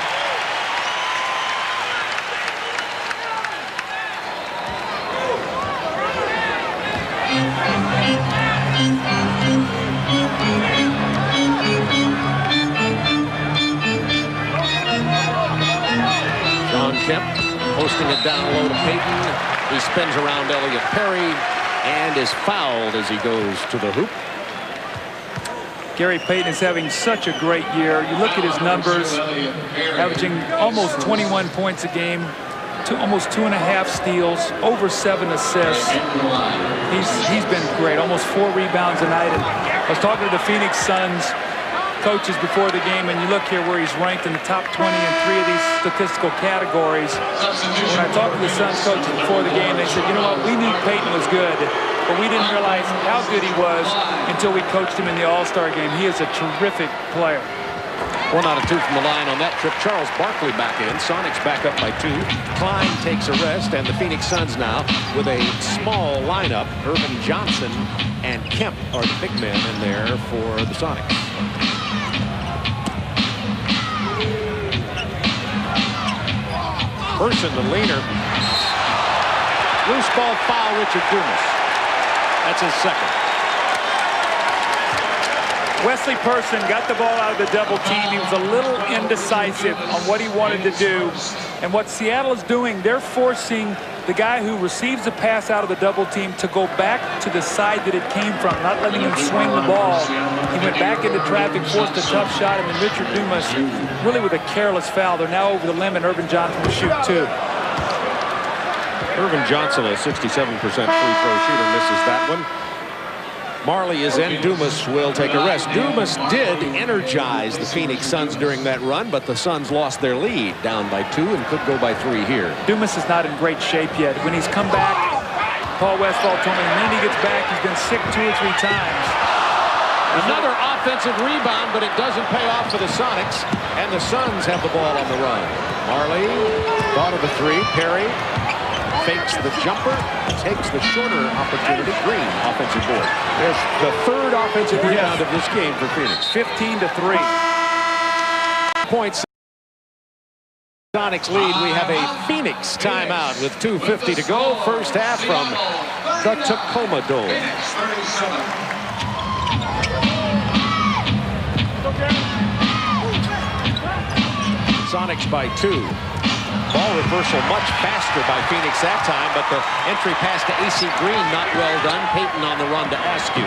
Shawn Kemp posting it down low to Payton. He spins around Elliot Perry and is fouled as he goes to the hoop. Gary Payton is having such a great year. You look at his numbers, averaging almost 21 points a game, almost 2.5 steals, over 7 assists. He's been great, almost 4 rebounds a night. And I was talking to the Phoenix Suns coaches before the game, and you look here where he's ranked in the top 20 in 3 of these statistical categories. When I talked to the Suns coaches before the game, they said, you know what, we knew Payton was good, but we didn't realize how good he was until we coached him in the All-Star game. He is a terrific player. 1 out of 2 from the line on that trip. Charles Barkley back in. Sonics back up by 2. Klein takes a rest, and the Phoenix Suns now with a small lineup. Ervin Johnson and Kemp are the big men in there for the Sonics. Person, the leaner. Loose ball foul, Richard Dumas. That's his second. Wesley Person got the ball out of the double team. He was a little indecisive on what he wanted to do. And what Seattle is doing, they're forcing the guy who receives the pass out of the double team to go back to the side that it came from, not letting him swing the ball. He went back into traffic, forced a tough shot, and then Richard Dumas really with a careless foul. They're now over the limit. Ervin Johnson will shoot 2. Ervin Johnson, a 67% free throw shooter, misses that one. Marley is in. Dumas will take a rest. Dumas did energize the Phoenix Suns during that run, but the Suns lost their lead, down by 2 and could go by 3 here. Dumas is not in great shape yet. When he's come back, Paul Westphal told me the minute he gets back, he's been sick 2 or 3 times. Another offensive rebound, but it doesn't pay off for the Sonics, and the Suns have the ball on the run. Marley thought of the 3. Perry fakes the jumper, takes the shorter opportunity. Green, offensive board. There's the 3rd offensive rebound of this game for Phoenix. 15 to 3. Points. Sonics lead. We have a Phoenix timeout with 2:50 to go. First half from the Tacoma Dome. Sonics by 2. Ball reversal much faster by Phoenix that time, but the entry pass to A.C. Green not well done. Payton on the run to Askew.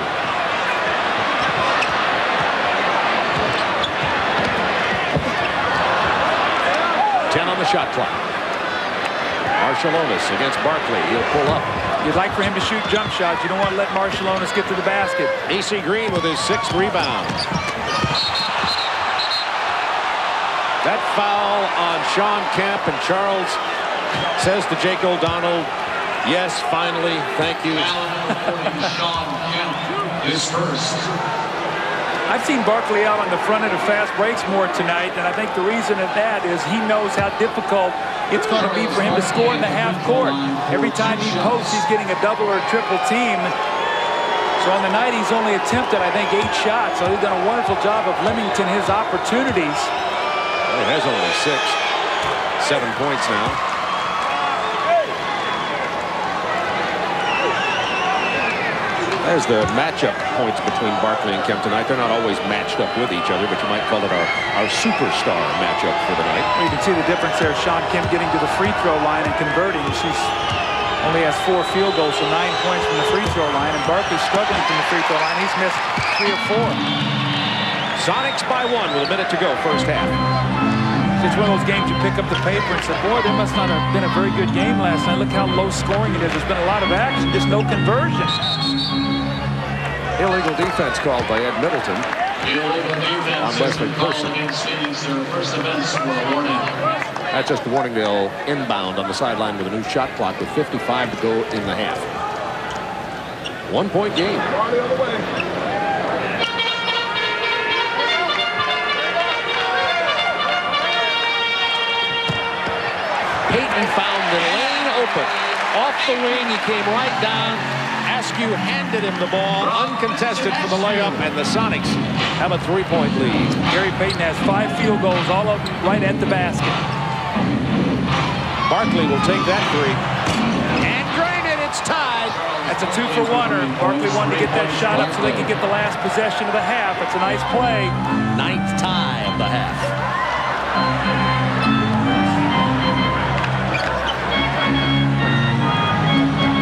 10 on the shot clock. Marshallonis against Barkley. He'll pull up. You'd like for him to shoot jump shots. You don't want to let Marshallonis get to the basket. A.C. Green with his 6th rebound. That foul on Shawn Kemp, and Charles says to Jake O'Donnell, yes, finally, thank you. Shawn Kemp is first. I've seen Barkley out on the front end of fast breaks more tonight, and I think the reason of that is he knows how difficult it's going to be for him to score in the half court. Every time he posts, he's getting a double or a triple team. So on the night, he's only attempted, I think, 8 shots. So he's done a wonderful job of limiting his opportunities. Well, he has only 6. 7 points now. There's the matchup points between Barkley and Kemp tonight. They're not always matched up with each other, but you might call it our superstar matchup for the night. Well, you can see the difference there. Shawn Kemp getting to the free throw line and converting. She's only has 4 field goals, so 9 points from the free throw line. And Barkley struggling from the free throw line. He's missed 3 or 4. Sonics by 1 with a minute to go, first half. It's one of those games you pick up the paper and say, boy, there must not have been a very good game last night. Look how low scoring it is. There's been a lot of action, just no conversion. Illegal defense called by Ed Middleton on Wesley Person. That's just a warning. They'll inbound on the sideline with a new shot clock with 55 to go in the half. 1-point game. Payton found the lane open. Off the wing, he came right down. Askew handed him the ball, uncontested for the layup, and the Sonics have a 3-point lead. Gary Payton has 5 field goals, all of them right at the basket. Barkley will take that 3. And granted, it's tied. That's a 2-for-1er. Barkley wanted to get that shot up so they could get the last possession of the half. It's a nice play. 9th tie of the half.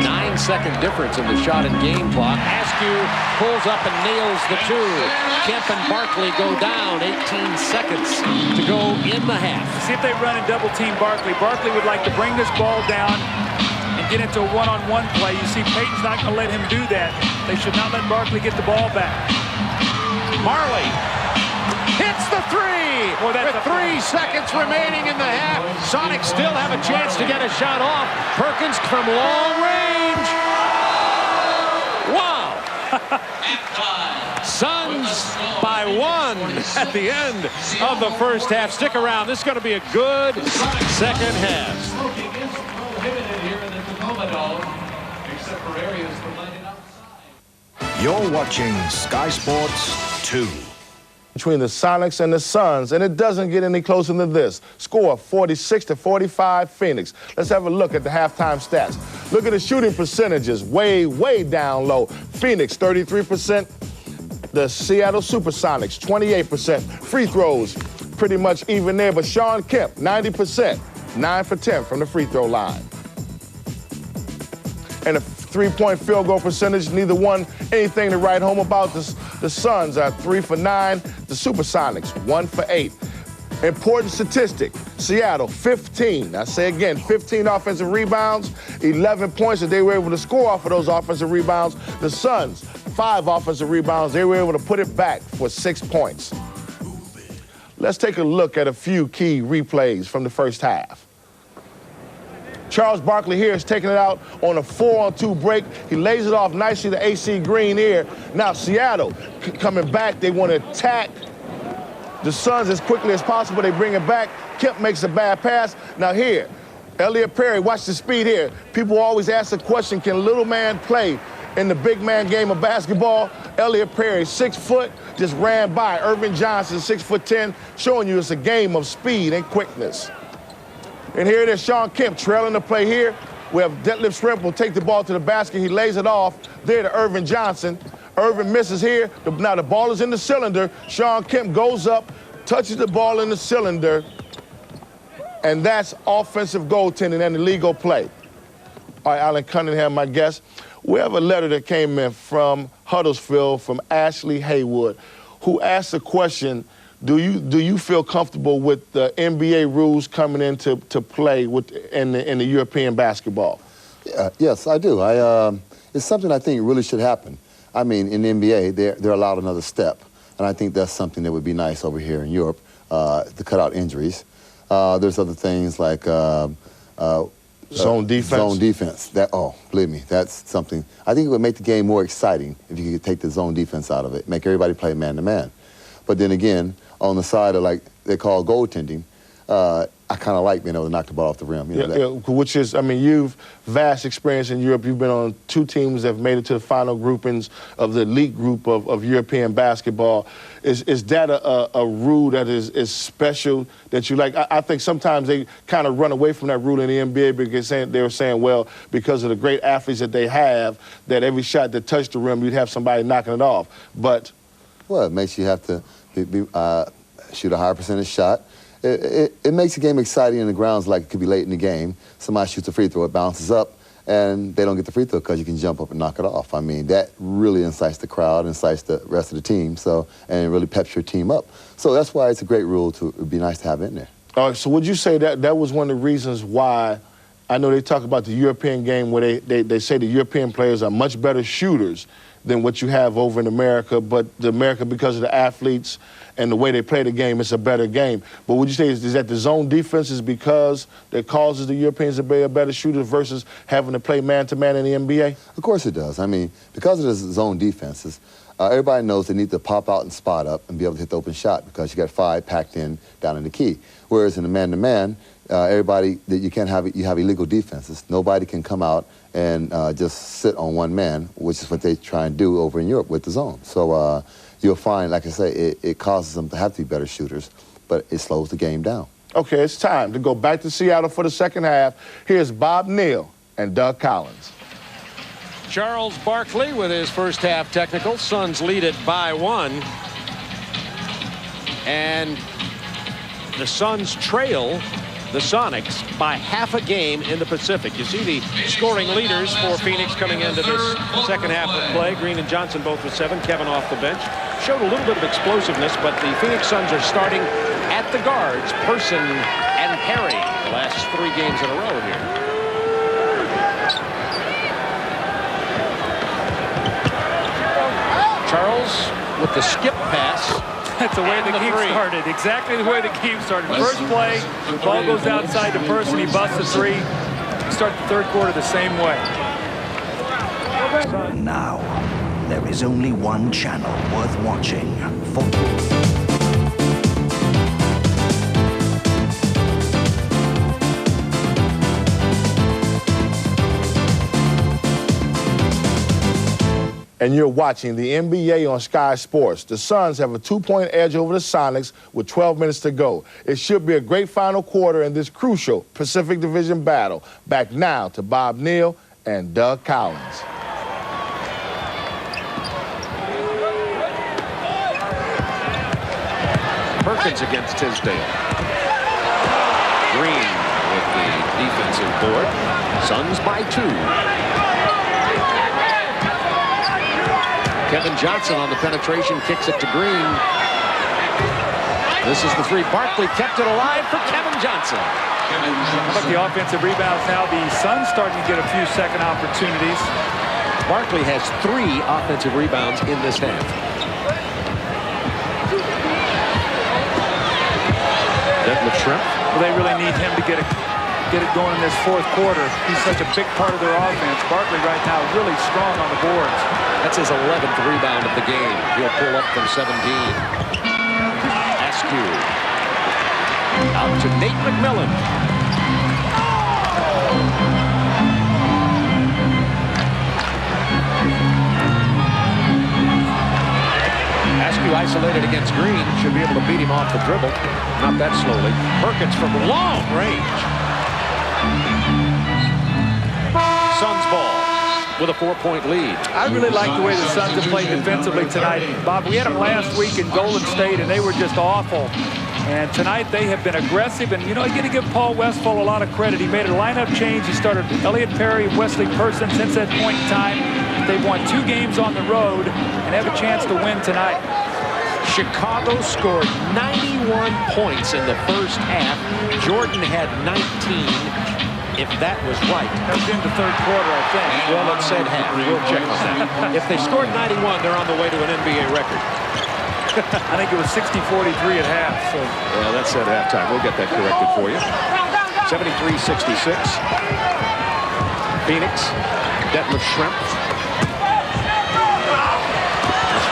9-second difference in the shot and game clock. Askew pulls up and nails the 2. Kemp and Barkley go down. 18 seconds to go in the half. See if they run and double team Barkley. Barkley would like to bring this ball down and get into a one-on-one play. You see, Payton's not going to let him do that. They should not let Barkley get the ball back. Marley hits the 3. With 3 seconds remaining in the half. Sonics still have a chance to get a shot off. Perkins from long range. Wow. Suns by 1 at the end of the first half. Stick around. This is going to be a good second half. Smoking is prohibited here in the Tacoma Dome, except for areas provided outside. You're watching Sky Sports 2. Between the Sonics and the Suns, and it doesn't get any closer than this. Score 46-45 Phoenix. Let's have a look at the halftime stats. Look at the shooting percentages, way down low. Phoenix, 33%. The Seattle Supersonics, 28%. Free throws, pretty much even there, but Shawn Kemp, 90%. 9 for 10 from the free throw line. And a 3-point field goal percentage, neither one anything to write home about. The Suns are 3 for 9. The Supersonics, 1 for 8. Important statistic, Seattle, 15. I say again, 15 offensive rebounds, 11 points that they were able to score off of those offensive rebounds. The Suns, 5 offensive rebounds. They were able to put it back for 6 points. Let's take a look at a few key replays from the first half. Charles Barkley here is taking it out on a 4-on-2 break. He lays it off nicely to AC Green here. Now Seattle coming back. They want to attack the Suns as quickly as possible. They bring it back. Kemp makes a bad pass. Now here, Elliot Perry, watch the speed here. People always ask the question, can a little man play in the big man game of basketball? Elliot Perry, 6 foot, just ran by. Ervin Johnson, 6'10", showing you it's a game of speed and quickness. And here it is, Shawn Kemp trailing the play here. We have Detlef Schrempf will take the ball to the basket. He lays it off there to Ervin Johnson. Ervin misses here. Now the ball is in the cylinder. Shawn Kemp goes up, touches the ball in the cylinder, and that's offensive goaltending and illegal play. All right, Alan Cunningham, my guest. We have a letter that came in from Huddersfield from Ashley Haywood, who asked the question, do you feel comfortable with the NBA rules coming into play in the European basketball? Yes, I do. It's something I think really should happen. I mean, in the NBA, they're allowed another step, and I think that's something that would be nice over here in Europe to cut out injuries. There's other things like zone defense. Zone defense. Believe me, that's something. I think it would make the game more exciting if you could take the zone defense out of it, make everybody play man-to-man. But then again, on the side of like they call goaltending, I kind of like being able to knock the ball off the rim. You know, which is, I mean, you've vast experience in Europe. You've been on 2 teams that have made it to the final groupings of the elite group of European basketball. Is that a rule that is special that you like? I think sometimes they kind of run away from that rule in the NBA because they were saying, well, because of the great athletes that they have, that every shot that touched the rim, you'd have somebody knocking it off. But well, it makes you have to shoot a higher percentage shot. It makes the game exciting in the grounds like it could be late in the game. Somebody shoots a free throw, it bounces up, and they don't get the free throw because you can jump up and knock it off. I mean, that really incites the crowd, incites the rest of the team, and it really peps your team up. So that's why it's a great rule. It'd be nice to have in there. All right, so would you say that was one of the reasons why, I know they talk about the European game where they say the European players are much better shooters than what you have over in America, but America, because of the athletes and the way they play the game, it's a better game. But would you say is that the zone defense is because that causes the Europeans to be a better shooter versus having to play man-to-man in the NBA? Of course it does. I mean, because of the zone defenses, everybody knows they need to pop out and spot up and be able to hit the open shot because you got 5 packed in down in the key. Whereas in the man-to-man, everybody, you can't have, you have illegal defenses. Nobody can come out and just sit on one man, which is what they try and do over in Europe with the zone. So you'll find, like I say, it causes them to have to be better shooters, but it slows the game down. Okay, it's time to go back to Seattle for the second half. Here's Bob Neal and Doug Collins. Charles Barkley with his first half technical. Suns lead it by 1. And the Suns trail the Sonics by half a game in the Pacific. You see the scoring leaders for Phoenix coming into this second half of play. Green and Johnson both with 7. Kevin off the bench. Showed a little bit of explosiveness, but the Phoenix Suns are starting at the guards, Person and Perry, the last 3 games in a row here. Charles with the skip pass. That's the way the game started. Exactly the way the game started. First play, the ball goes outside the Person. He busts a 3. Start the third quarter the same way. Now, there is only one channel worth watching. And you're watching the NBA on Sky Sports. The Suns have a 2-point edge over the Sonics with 12 minutes to go. It should be a great final quarter in this crucial Pacific Division battle. Back now to Bob Neal and Doug Collins. Perkins against Tisdale. Green with the defensive board. Suns by 2. Kevin Johnson on the penetration, kicks it to Green. This is the 3. Barkley kept it alive for Kevin Johnson. How about the offensive rebounds now? The Suns starting to get a few second opportunities. Barkley has 3 offensive rebounds in this half. Detlef Schrempf. Well, they really need him to get it going in this fourth quarter. He's such a big part of their offense. Barkley right now really strong on the boards. That's his 11th rebound of the game. He'll pull up from 17. Askew. Out to Nate McMillan. Askew isolated against Green. Should be able to beat him off the dribble. Not that slowly. Perkins from long range. Suns ball with a 4-point lead. I really like the way the Suns have played defensively tonight. Bob, we had them last week in Golden State, and they were just awful. And tonight they have been aggressive. And, you know, you got to give Paul Westphal a lot of credit. He made a lineup change. He started Elliot Perry, Wesley Person. Since that point in time, they've won 2 games on the road and have a chance to win tonight. Chicago scored 91 points in the first half. Jordan had 19. If that was right. That was in the third quarter, I think. Well, it said half. We'll check on that. If they scored 91, they're on the way to an NBA record. I think it was 60-43 at half. So. Yeah, that's at halftime. We'll get that corrected for you. 73-66. Phoenix. Detlef Schrempf.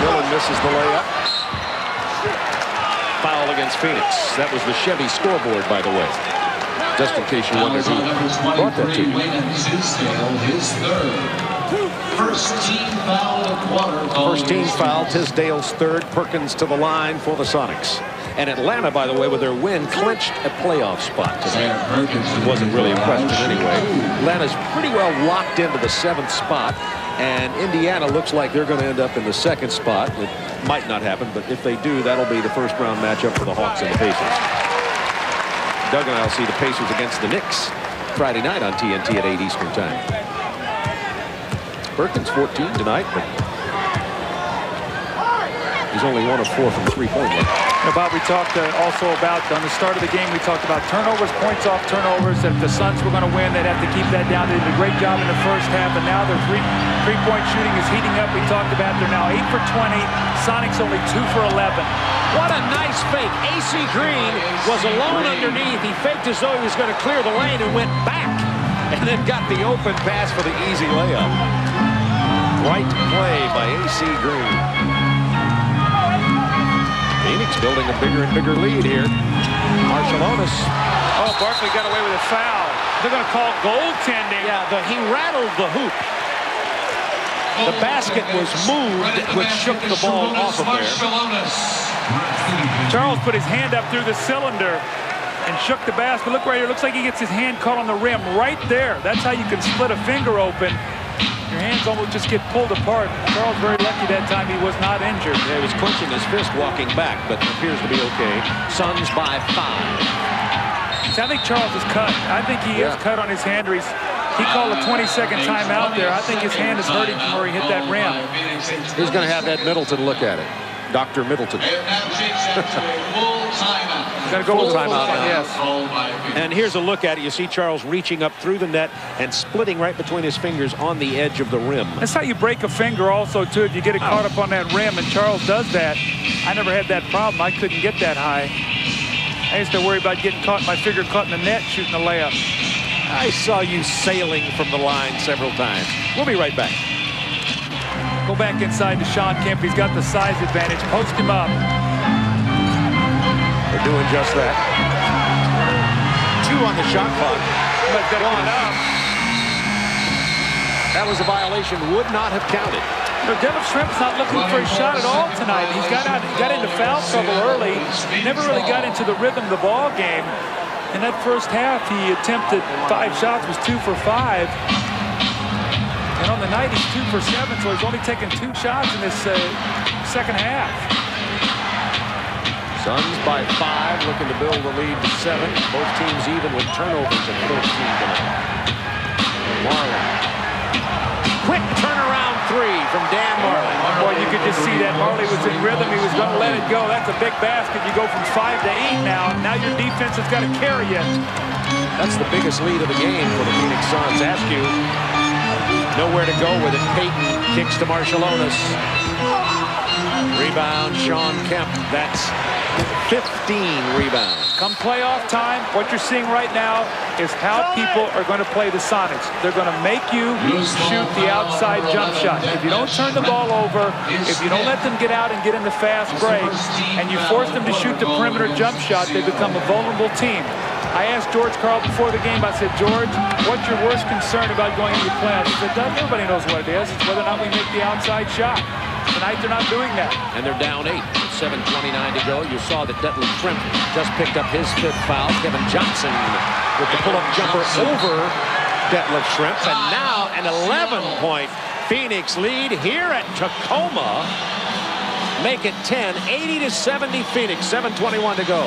Swillen misses the layup. foul against Phoenix. That was the Chevy scoreboard, by the way. Just in case you wondered who brought that to you. Wayman Tisdale, his third. First team foul of quarter. First team foul, Tisdale's third. Perkins to the line for the Sonics. And Atlanta, by the way, with their win, clinched a playoff spot today. It wasn't really a question anyway. Atlanta's pretty well locked into the 7th spot. And Indiana looks like they're going to end up in the 2nd spot. It might not happen, but if they do, that'll be the first round matchup for the Hawks and the Pacers. Doug and I'll see the Pacers against the Knicks Friday night on TNT at 8 Eastern time. Perkins 14 tonight, but he's only 1 of 4 from 3-point line. Bob, we talked also about, on the start of the game, we talked about turnovers, points off turnovers. If the Suns were going to win, they'd have to keep that down. They did a great job in the first half, and now their three-point shooting is heating up. We talked about they're now 8 for 20. Sonics only 2 for 11. What a nice fake. AC Green was alone underneath. He faked as though he was going to clear the lane and went back, and then got the open pass for the easy layup. Right play by AC Green. Phoenix building a bigger and bigger lead here. Marshallonis. Oh, Barkley got away with a foul. They're going to call goaltending. Yeah, he rattled the hoop. The basket was moved, which shook the ball off of there. Charles put his hand up through the cylinder and shook the basket. Look right here. Looks like he gets his hand caught on the rim right there. That's how you can split a finger open. Your hands almost just get pulled apart. Charles very lucky that time he was not injured. Yeah, he was clenching his fist walking back, but appears to be okay. Suns by 5. So I think Charles is cut. I think he is cut on his hand. He called a 20-second timeout there. I think his hand is hurting from where he hit that rim. He's going to have Ed Middleton look at it. Dr. Middleton. Going to go full timeout now. Yes. And here's a look at it. You see Charles reaching up through the net and splitting right between his fingers on the edge of the rim. That's how you break a finger also, too, if you get it caught up on that rim, and Charles does that. I never had that problem. I couldn't get that high. I used to worry about getting caught, my finger caught in the net shooting a layup. I saw you sailing from the line several times. We'll be right back. Go back inside to Shawn Kemp. He's got the size advantage. Post him up. They're doing just that. 2 on the shot clock. But going up. That was a violation. Would not have counted. No, Detlef Schrempf's not looking for a shot at all tonight. He got into foul trouble early. Never really got into the rhythm of the ball game. In that first half, he attempted 5 shots, was 2 for 5. And on the night, he's 2 for 7, so he's only taken 2 shots in this second half. Suns by 5, looking to build the lead to 7. Both teams even with turnovers at 14 tonight. Marlin. Quick turnaround 3 from Dan Marlin. Boy, you could just see that Marley was in rhythm. He was going to let it go. That's a big basket. You go from 5 to 8 now. Now your defense has got to carry you. That's the biggest lead of the game for the Phoenix Suns. Askew nowhere to go with it. Payton kicks to Marshallonis. Rebound, Shawn Kemp. That's 15 rebounds. Come playoff time, what you're seeing right now is how people are going to play the Sonics. They're going to make you shoot the outside jump shot. If you don't turn the ball over, if you don't let them get out and get in the fast break, and you force them to shoot the perimeter jump shot, they become a vulnerable team. I asked George Karl before the game, I said, George, what's your worst concern about going into the playoffs? He said, Doug, everybody knows what it is. It's whether or not we make the outside shot. Tonight, they're not doing that. And they're down 8 with 7:29 to go. You saw that Detlef Schrempf just picked up his 5th foul. Kevin Johnson with the pull-up jumper over Detlef Schrempf. And now an 11-point Phoenix lead here at Tacoma. Make it 10, 80-70 Phoenix, 7:21 to go.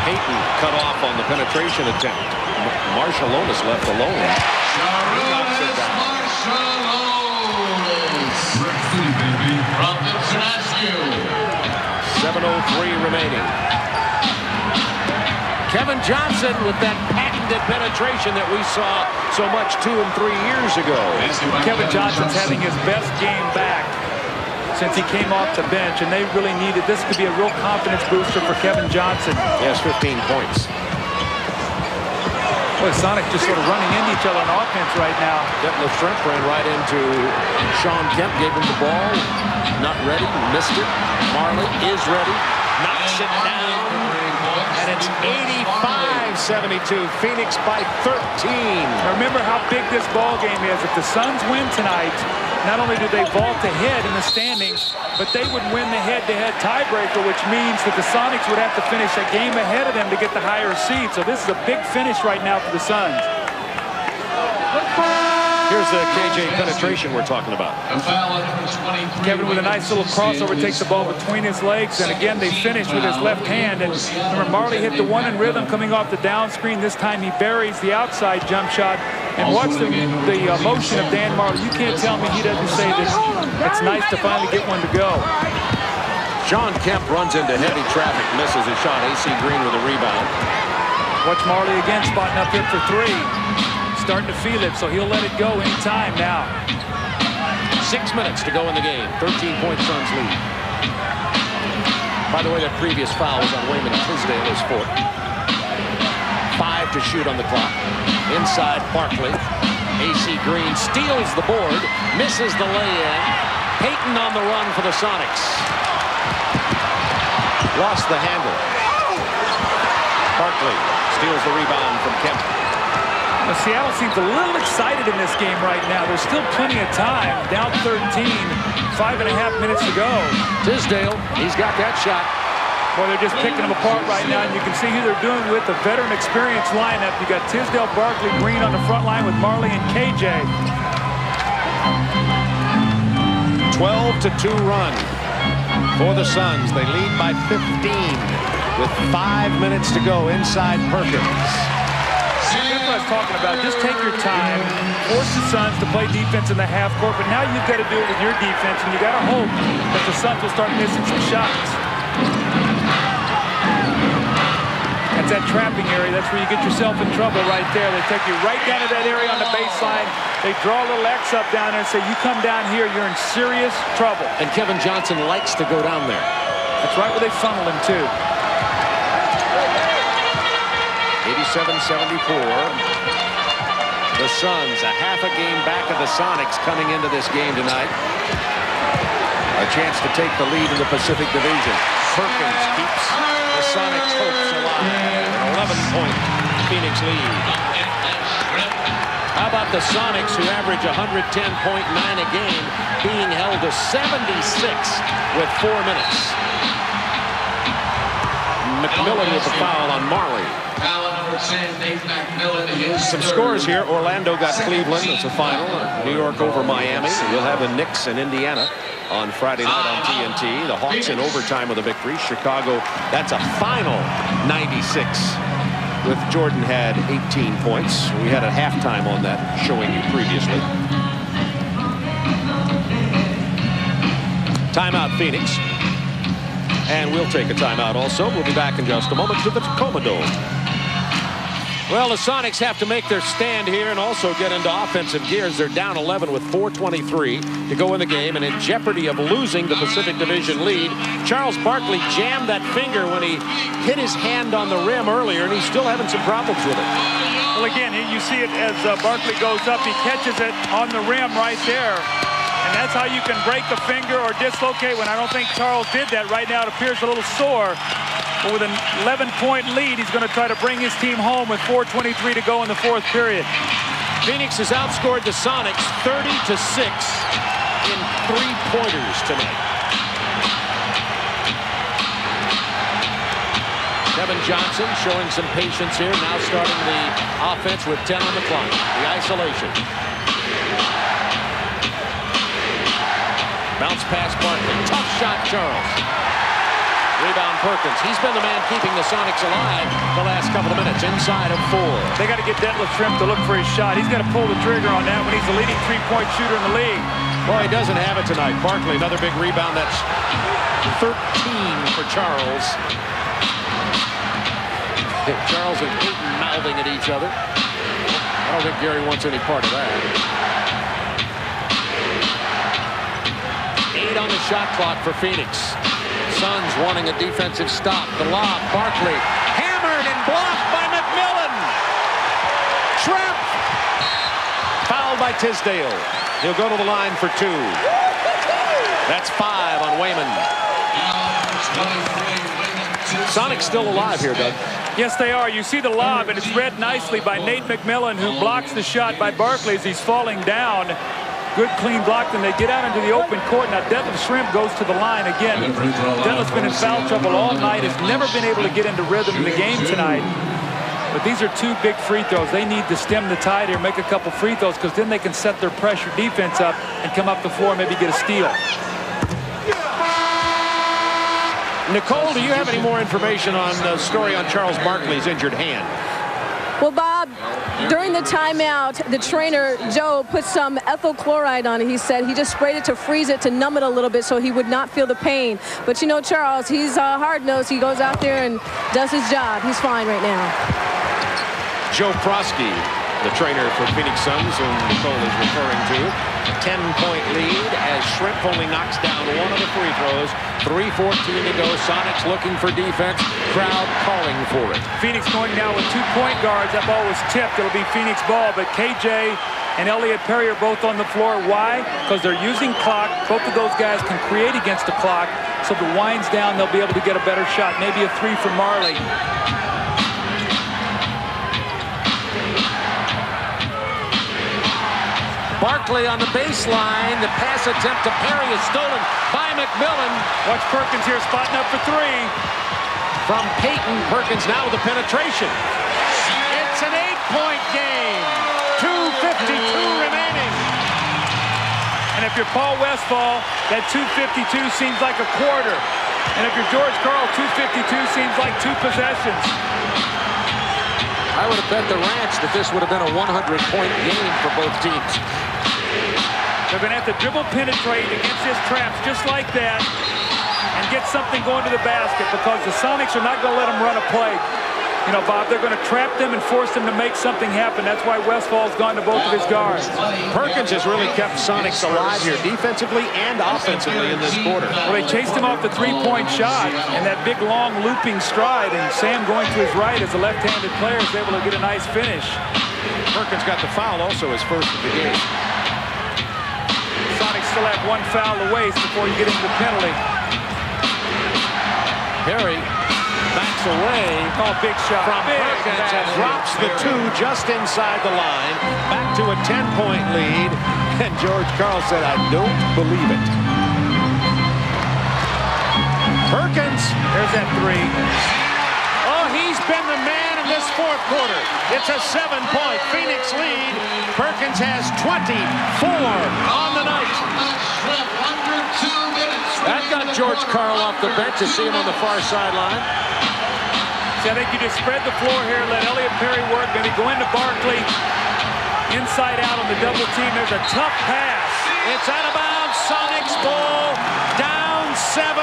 Payton cut off on the penetration attempt. Marshallonis left alone. From Vincent Askew. 7:03 remaining. Kevin Johnson with that patented penetration that we saw so much 2 and 3 years ago. Kevin Johnson's having his best game back since he came off the bench, and they really needed this to be a real confidence booster for Kevin Johnson. He has 15 points. Boy, Sonic just sort of running into each other on offense right now. Detlef Schrempf ran right into Shawn Kemp, gave him the ball. Not ready, missed it. Marley is ready, knocks it down. And it's 85-72. Phoenix by 13. Now remember how big this ball game is. If the Suns win tonight, not only do they vault ahead in the standings, but they would win the head-to-head tiebreaker, which means that the Sonics would have to finish a game ahead of them to get the higher seed. So this is a big finish right now for the Suns. Here's the KJ penetration we're talking about. Kevin with a nice little crossover takes the ball between his legs, and again they finish with his left hand. And remember, Marley hit the one in rhythm coming off the down screen. This time he buries the outside jump shot. And watch the motion of Dan Marley. You can't tell me he doesn't say this. It's nice to finally get one to go. Shawn Kemp runs into heavy traffic, misses his shot. AC Green with a rebound. Watch Marley again spotting up here for three. Starting to feel it, so he'll let it go anytime now. 6 minutes to go in the game. 13-point Suns lead. By the way, that previous foul was on Wayman Tisdale, his fourth. 5 to shoot on the clock. Inside Barkley. AC Green steals the board, misses the lay-in. Payton on the run for the Sonics. Lost the handle. Barkley steals the rebound from Kemp. Now, Seattle seems a little excited in this game right now. There's still plenty of time. Down 13, 5.5 minutes to go. Tisdale, he's got that shot. Boy, they're just picking them apart right now, and you can see who they're doing with the veteran experience lineup. You got Tisdale, Barkley, Green on the front line with Marley and KJ. 12-2 run for the Suns. They lead by 15 with 5 minutes to go inside Perkins. That's what I was talking about. Just take your time, force the Suns to play defense in the half court, but now you've got to do it with your defense, and you got to hope that the Suns will start missing some shots. That's that trapping area. That's where you get yourself in trouble right there. They take you right down to that area on the baseline. They draw a little X up down there and say, you come down here, you're in serious trouble. And Kevin Johnson likes to go down there. That's right where they funnel him, too. 87-74. The Suns, a half a game back of the Sonics coming into this game tonight. A chance to take the lead in the Pacific Division. Perkins keeps the Sonics' hopes alive. An 11-point Phoenix lead. How about the Sonics, who average 110.9 a game, being held to 76 with 4 minutes. McMillan with the foul on Marley. Some scores here. Orlando got Cleveland. It's a final. New York over Miami. We'll have the Knicks and Indiana on Friday night on TNT. The Hawks in overtime with a victory. Chicago, that's a final 96. With Jordan had 18 points. We had a halftime on that showing you previously. Timeout Phoenix. And we'll take a timeout also. We'll be back in just a moment to the Tacoma Dome. Well, the Sonics have to make their stand here and also get into offensive gears. They're down 11 with 4:23 to go in the game and in jeopardy of losing the Pacific Division lead. Charles Barkley jammed that finger when he hit his hand on the rim earlier, and he's still having some problems with it. Well, again, you see it as Barkley goes up. He catches it on the rim right there. And that's how you can break a finger or dislocate one. I don't think Charles did that. Right now it appears a little sore. But with an 11-point lead, he's going to try to bring his team home with 4:23 to go in the fourth period. Phoenix has outscored the Sonics 30-6 in three-pointers tonight. Kevin Johnson showing some patience here. Now starting the offense with 10 on the clock. The isolation. Bounce pass Barkley. Tough shot Charles. Rebound Perkins. He's been the man keeping the Sonics alive the last couple of minutes. Inside of 4. They got to get Detlef Schrempf to look for his shot. He's got to pull the trigger on that when he's the leading three-point shooter in the league. Boy, he doesn't have it tonight. Barkley, another big rebound. That's 13 for Charles. Charles and Payton mouthing at each other. I don't think Gary wants any part of that. 8 on the shot clock for Phoenix. Suns wanting a defensive stop. The lob, Barkley hammered and blocked by McMillan. by Tisdale. He'll go to the line for 2. That's 5 on Wayman. Sonics still alive here, Doug. Yes, they are. You see the lob, and it's read nicely by Nate McMillan, who blocks the shot by Barkley as he's falling down. Good clean block, and they get out into the open court. Now Detlef Schrempf goes to the line again. Detlef's been in foul trouble all night, has never been able to get into rhythm in the game tonight. But these are 2 big free throws. They need to stem the tide here, make a couple free throws, because then they can set their pressure defense up and come up the floor and maybe get a steal. Nicole, do you have any more information on the story on Charles Barkley's injured hand? Well, Bob, during the timeout, the trainer, Joe, put some ethyl chloride on it. He said he just sprayed it to freeze it, to numb it a little bit so he would not feel the pain. But you know, Charles, he's hard-nosed. He goes out there and does his job. He's fine right now. Joe Prosky, the trainer for Phoenix Suns, whom Nicole is referring to. A 10-point lead as Schrempf only knocks down 1 of the free throws. 3:14 to go. Sonics looking for defense. Crowd calling for it. Phoenix going now with 2 point guards. That ball was tipped. It'll be Phoenix ball, but KJ and Elliot Perry are both on the floor. Why? Because they're using clock. Both of those guys can create against the clock. So if it winds down, they'll be able to get a better shot. Maybe a 3 for Marley. Barkley on the baseline. The pass attempt to Perry is stolen by McMillan. Watch Perkins here spotting up for 3. From Payton. Perkins now with the penetration. It's an 8-point game. 2:52 remaining. And if you're Paul Westphal, that 2:52 seems like a quarter. And if you're George Karl, 2:52 seems like 2 possessions. I would have bet the ranch that this would have been a 100-point game for both teams. They're going to have to dribble penetrate against his traps just like that and get something going to the basket, because the Sonics are not going to let them run a play. You know, Bob, they're going to trap them and force them to make something happen. That's why Westfall's gone to both of his guards. Perkins has really kept Sonics alive here defensively and offensively in this quarter. Well, they chased him off the 3-point shot and that big, long, looping stride, and Sam going to his right as a left-handed player is able to get a nice finish. Perkins got the foul, also his first of the game. Sonics still have 1 foul to waste before you get into the penalty. Perry backs away. Oh, big shot from big Perkins and drops the 2 just inside the line. Back to a 10-point lead. And George Karl said, I don't believe it. Perkins. There's that 3. Oh, he's been the man in this 4th quarter. It's a 7-point Phoenix lead. Perkins has 24 on the night. That got George Karl off the bench to see him on the far sideline. See, I think you just spread the floor here, let Elliot Perry work, maybe go into Barkley, inside out on the double team. There's a tough pass. It's out of bounds. Sonics ball, down 7.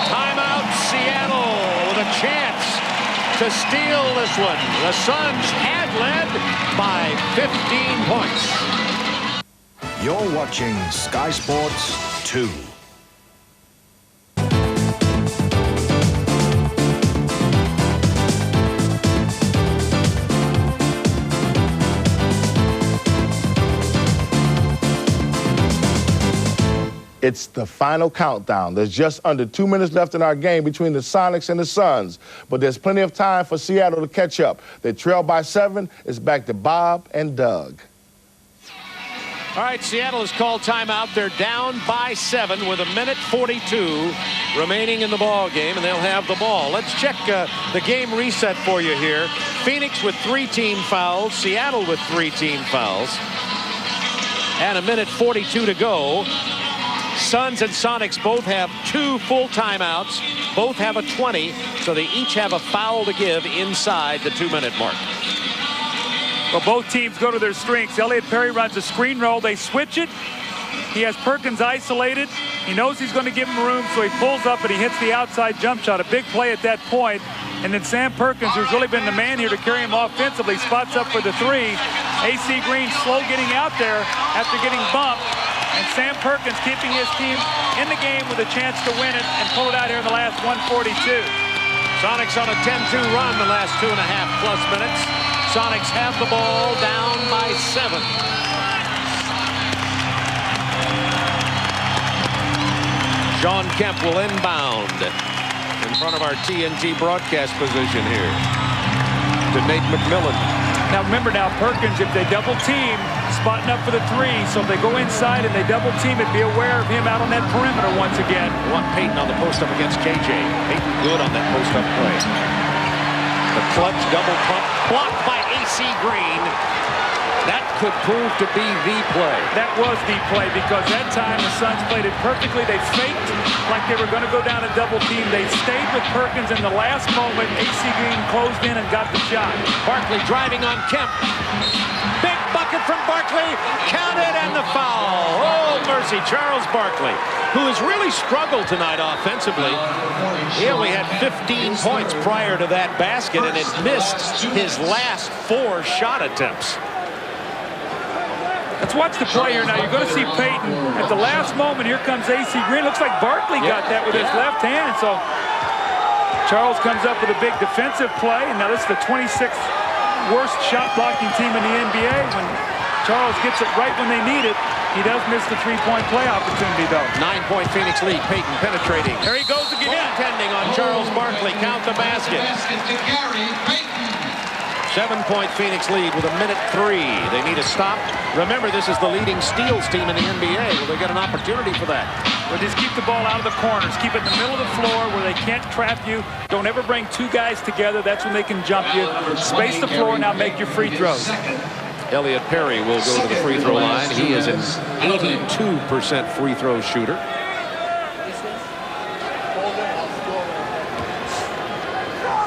Timeout, Seattle with a chance to steal this one. The Suns had led by 15 points. You're watching Sky Sports 2. It's the final countdown. There's just under 2 minutes left in our game between the Sonics and the Suns, but there's plenty of time for Seattle to catch up. They trail by 7. It's back to Bob and Doug. All right, Seattle has called timeout. They're down by 7 with 1:42 remaining in the ball game, and they'll have the ball. Let's check the game reset for you here. Phoenix with 3 team fouls, Seattle with 3 team fouls, and 1:42 to go. Suns and Sonics both have 2 full timeouts. Both have a 20, so they each have a foul to give inside the 2-minute mark. Well, both teams go to their strengths. Elliot Perry runs a screen roll. They switch it. He has Perkins isolated. He knows he's going to give him room, so he pulls up and he hits the outside jump shot. A big play at that point. And then Sam Perkins, who's really been the man here to carry him offensively, spots up for the 3. AC Green slow getting out there after getting bumped. And Sam Perkins keeping his team in the game with a chance to win it and pull it out here in the last 1:42. Sonics on a 10-2 run the last 2.5+ minutes. Sonics have the ball down by 7. Shawn Kemp will inbound in front of our TNT broadcast position here to Nate McMillan. Now remember now, Perkins, if they double team, spotting up for the 3. So if they go inside and they double team it, be aware of him out on that perimeter once again. Want Payton on the post up against KJ. Payton good on that post up play. The clutch double pump blocked by AC Green. That could prove to be the play. That was the play because that time the Suns played it perfectly. They faked like they were going to go down a double team. They stayed with Perkins in the last moment. AC Green closed in and got the shot. Barkley driving on Kemp. Big bucket from Barkley. Counted and the foul. Oh, mercy. Charles Barkley, who has really struggled tonight offensively. He only had 15 points prior to that basket and had missed his last 4 shot attempts. Let's watch the play here now. You're going to see Payton at the last moment. Here comes AC Green. Looks like Barkley got that with his left hand. So Charles comes up with a big defensive play. And now this is the 26th worst shot blocking team in the NBA. When Charles gets it right when they need it, he does miss the 3-point play opportunity, though. 9-point Phoenix lead. Payton penetrating. There he goes again. Goaltending on Charles Barkley. Count the basket. To Gary Payton. 7-point Phoenix lead with 1:03. They need a stop. Remember, this is the leading steals team in the NBA. Will they get an opportunity for that? Well, just keep the ball out of the corners. Keep it in the middle of the floor where they can't trap you. Don't ever bring 2 guys together. That's when they can jump you. Space the floor. Now make your free throws. Elliot Perry will go to the free throw line. He is an 82% free throw shooter.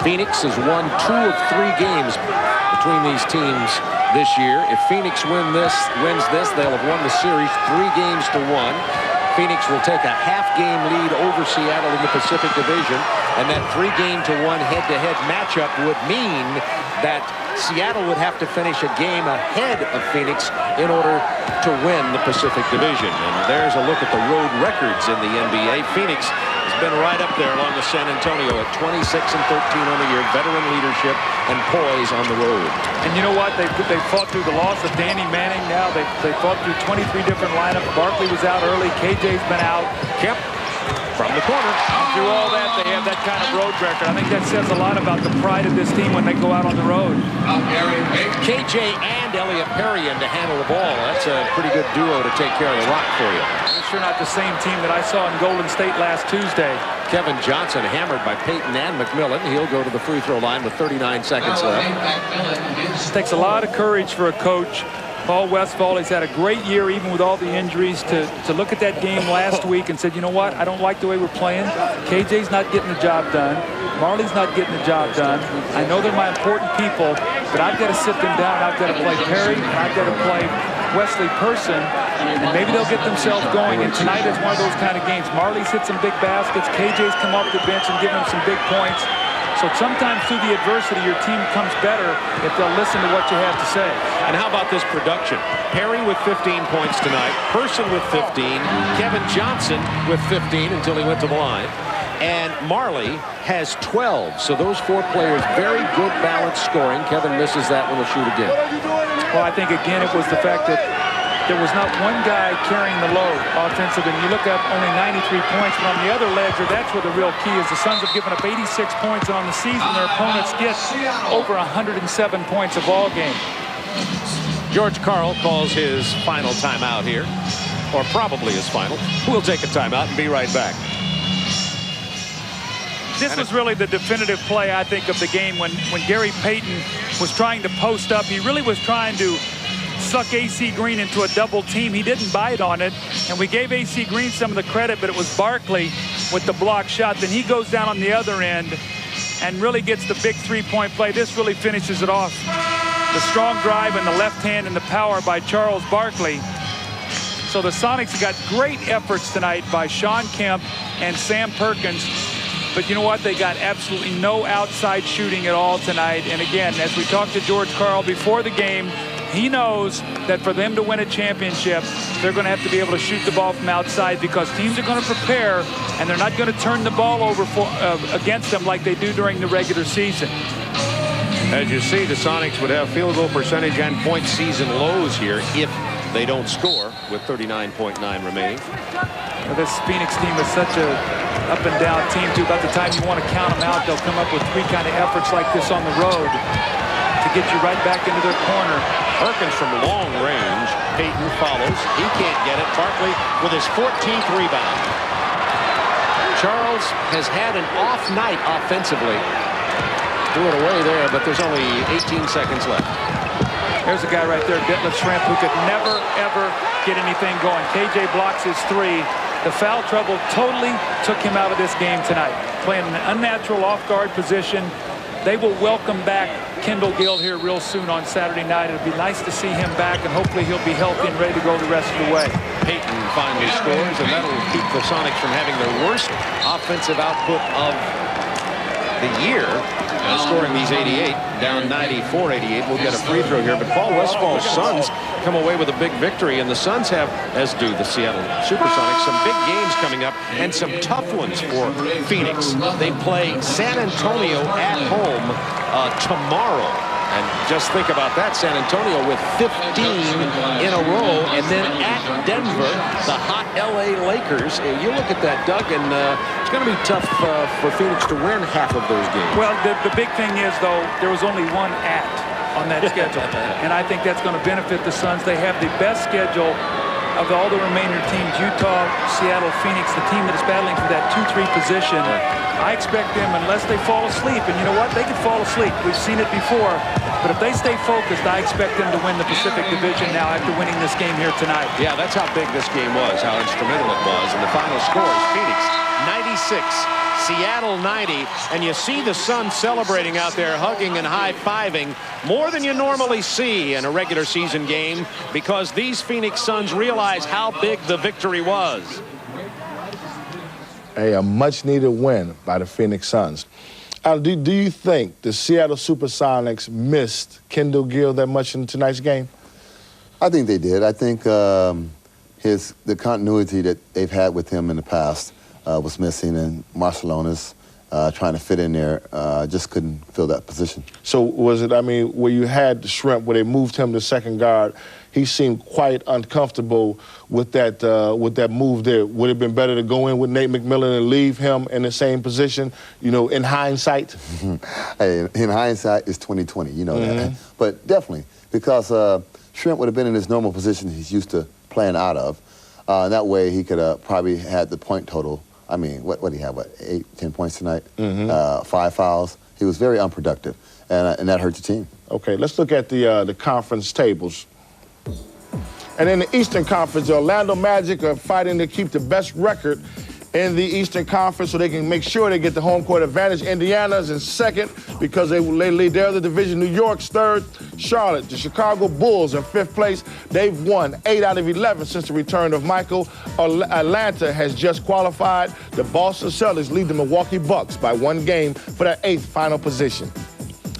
Phoenix has won 2 of 3 games between these teams this year. If Phoenix wins this, they'll have won the series 3 games to 1. Phoenix will take a half-game lead over Seattle in the Pacific Division, and that 3-game to 1 head-to-head matchup would mean that Seattle would have to finish a game ahead of Phoenix in order to win the Pacific Division. And there's a look at the road records in the NBA. Phoenix has been right up there along with San Antonio at 26-13 on the year, veteran leadership and poise on the road. And you know what? They fought through the loss of Danny Manning. Now they fought through 23 different lineups. Barkley was out early. KJ's been out. Kemp from the corner. Through all that, they have that kind of road record. I think that says a lot about the pride of this team when they go out on the road. KJ and Elliot Perry in to handle the ball. That's a pretty good duo to take care of the rock for you. It's sure not the same team that I saw in Golden State last Tuesday. Kevin Johnson hammered by Payton and McMillan. He'll go to the free throw line with 39 seconds left. It takes a lot of courage for a coach. Paul Westphal, he's had a great year even with all the injuries, to look at that game last week and said, you know what, I don't like the way we're playing. KJ's not getting the job done. Marley's not getting the job done. I know they're my important people, but I've got to sit them down. I've got to play Perry, and I've got to play Wesley Person, and maybe they'll get themselves going. And tonight is one of those kind of games. Marley's hit some big baskets. KJ's come off the bench and given them some big points. So sometimes through the adversity, your team comes better if they'll listen to what you have to say. And how about this production? Perry with 15 points tonight, Person with 15, Kevin Johnson with 15 until he went to the line, and Marley has 12. So those 4 players, very good balanced scoring. Kevin misses that one, will shoot again. Well, I think, again, it was the fact that there was not one guy carrying the load offensively. And you look up only 93 points, but on the other ledger, that's where the real key is. The Suns have given up 86 points, and on the season, their opponents get over 107 points a ball game. George Karl calls his final timeout here, or probably his final. We'll take a timeout and be right back. This was really the definitive play, I think, of the game when Gary Payton was trying to post up. He really was trying to suck AC Green into a double team. He didn't bite on it, and we gave AC Green some of the credit, but it was Barkley with the block shot. Then he goes down on the other end and really gets the big 3-point play. This really finishes it off. The strong drive and the left hand and the power by Charles Barkley. So the Sonics got great efforts tonight by Shawn Kemp and Sam Perkins. But you know what? They got absolutely no outside shooting at all tonight. And again, as we talked to George Karl before the game, He knows that for them to win a championship, they're going to have to be able to shoot the ball from outside because teams are going to prepare, and they're not going to turn the ball over against them like they do during the regular season. As you see, the Sonics would have field goal percentage and point season lows here if they don't score with 39.9 remaining. Well, this Phoenix team is such a up and down team too. About the time you want to count them out, they'll come up with 3 kind of efforts like this on the road to get you right back into their corner. Perkins from long range. Payton follows. He can't get it. Barkley with his 14th rebound. Charles has had an off night offensively. Threw it away there, but there's only 18 seconds left. There's a guy right there, Detlef Schrempf, who could never, ever get anything going. KJ blocks his 3. The foul trouble totally took him out of this game tonight. Playing an unnatural off-guard position. They will welcome back Kendall Gill here real soon on Saturday night. It'll be nice to see him back, and hopefully he'll be healthy and ready to go the rest of the way. Payton finally scores, and that'll keep the Sonics from having their worst offensive output of the year. Scoring these 88, down 94-88. We'll get a free throw here, but Paul Westphal's Suns come away with a big victory, and the Suns have, as do the Seattle Supersonics, some big games coming up and some tough ones for Phoenix. They play San Antonio at home tomorrow. And just think about that, San Antonio with 15 in a row, and then at Denver, the hot LA Lakers. You look at that, Doug, and it's going to be tough for Phoenix to win half of those games. Well, the big thing is, though, there was only one at on that schedule, and I think that's going to benefit the Suns. They have the best schedule of all the remainder teams, Utah, Seattle, Phoenix, the team that is battling for that 2-3 position. I expect them, unless they fall asleep, and you know what? They could fall asleep. We've seen it before. But if they stay focused, I expect them to win the Pacific Division now after winning this game here tonight. Yeah, that's how big this game was, how instrumental it was. And the final score is Phoenix 96, Seattle 90. And you see the Suns celebrating out there, hugging and high-fiving more than you normally see in a regular season game, because these Phoenix Suns realize how big the victory was. A much-needed win by the Phoenix Suns. Do you think the Seattle Supersonics missed Kendall Gill that much in tonight's game? I think they did. I think the continuity that they've had with him in the past was missing, and Marcelonis trying to fit in there just couldn't fill that position. So was it, I mean, where you had the Schrempf, where they moved him to second guard, he seemed quite uncomfortable with that move there. Would it have been better to go in with Nate McMillan and leave him in the same position, you know, in hindsight? Hey, in hindsight, it's 2020, you know that. But definitely, because Schrempf would have been in his normal position he's used to playing out of. That way he could have probably had the point total. I mean, what did he have, 8, 10 points tonight? 5 fouls. He was very unproductive, and that hurt the team. Okay, let's look at the conference tables. And in the Eastern Conference, the Orlando Magic are fighting to keep the best record in the Eastern Conference so they can make sure they get the home court advantage. Indiana's in second because they're the division. New York's third. Charlotte, the Chicago Bulls in fifth place. They've won 8 out of 11 since the return of Michael. Atlanta has just qualified. The Boston Celtics lead the Milwaukee Bucks by 1 game for their 8th final position.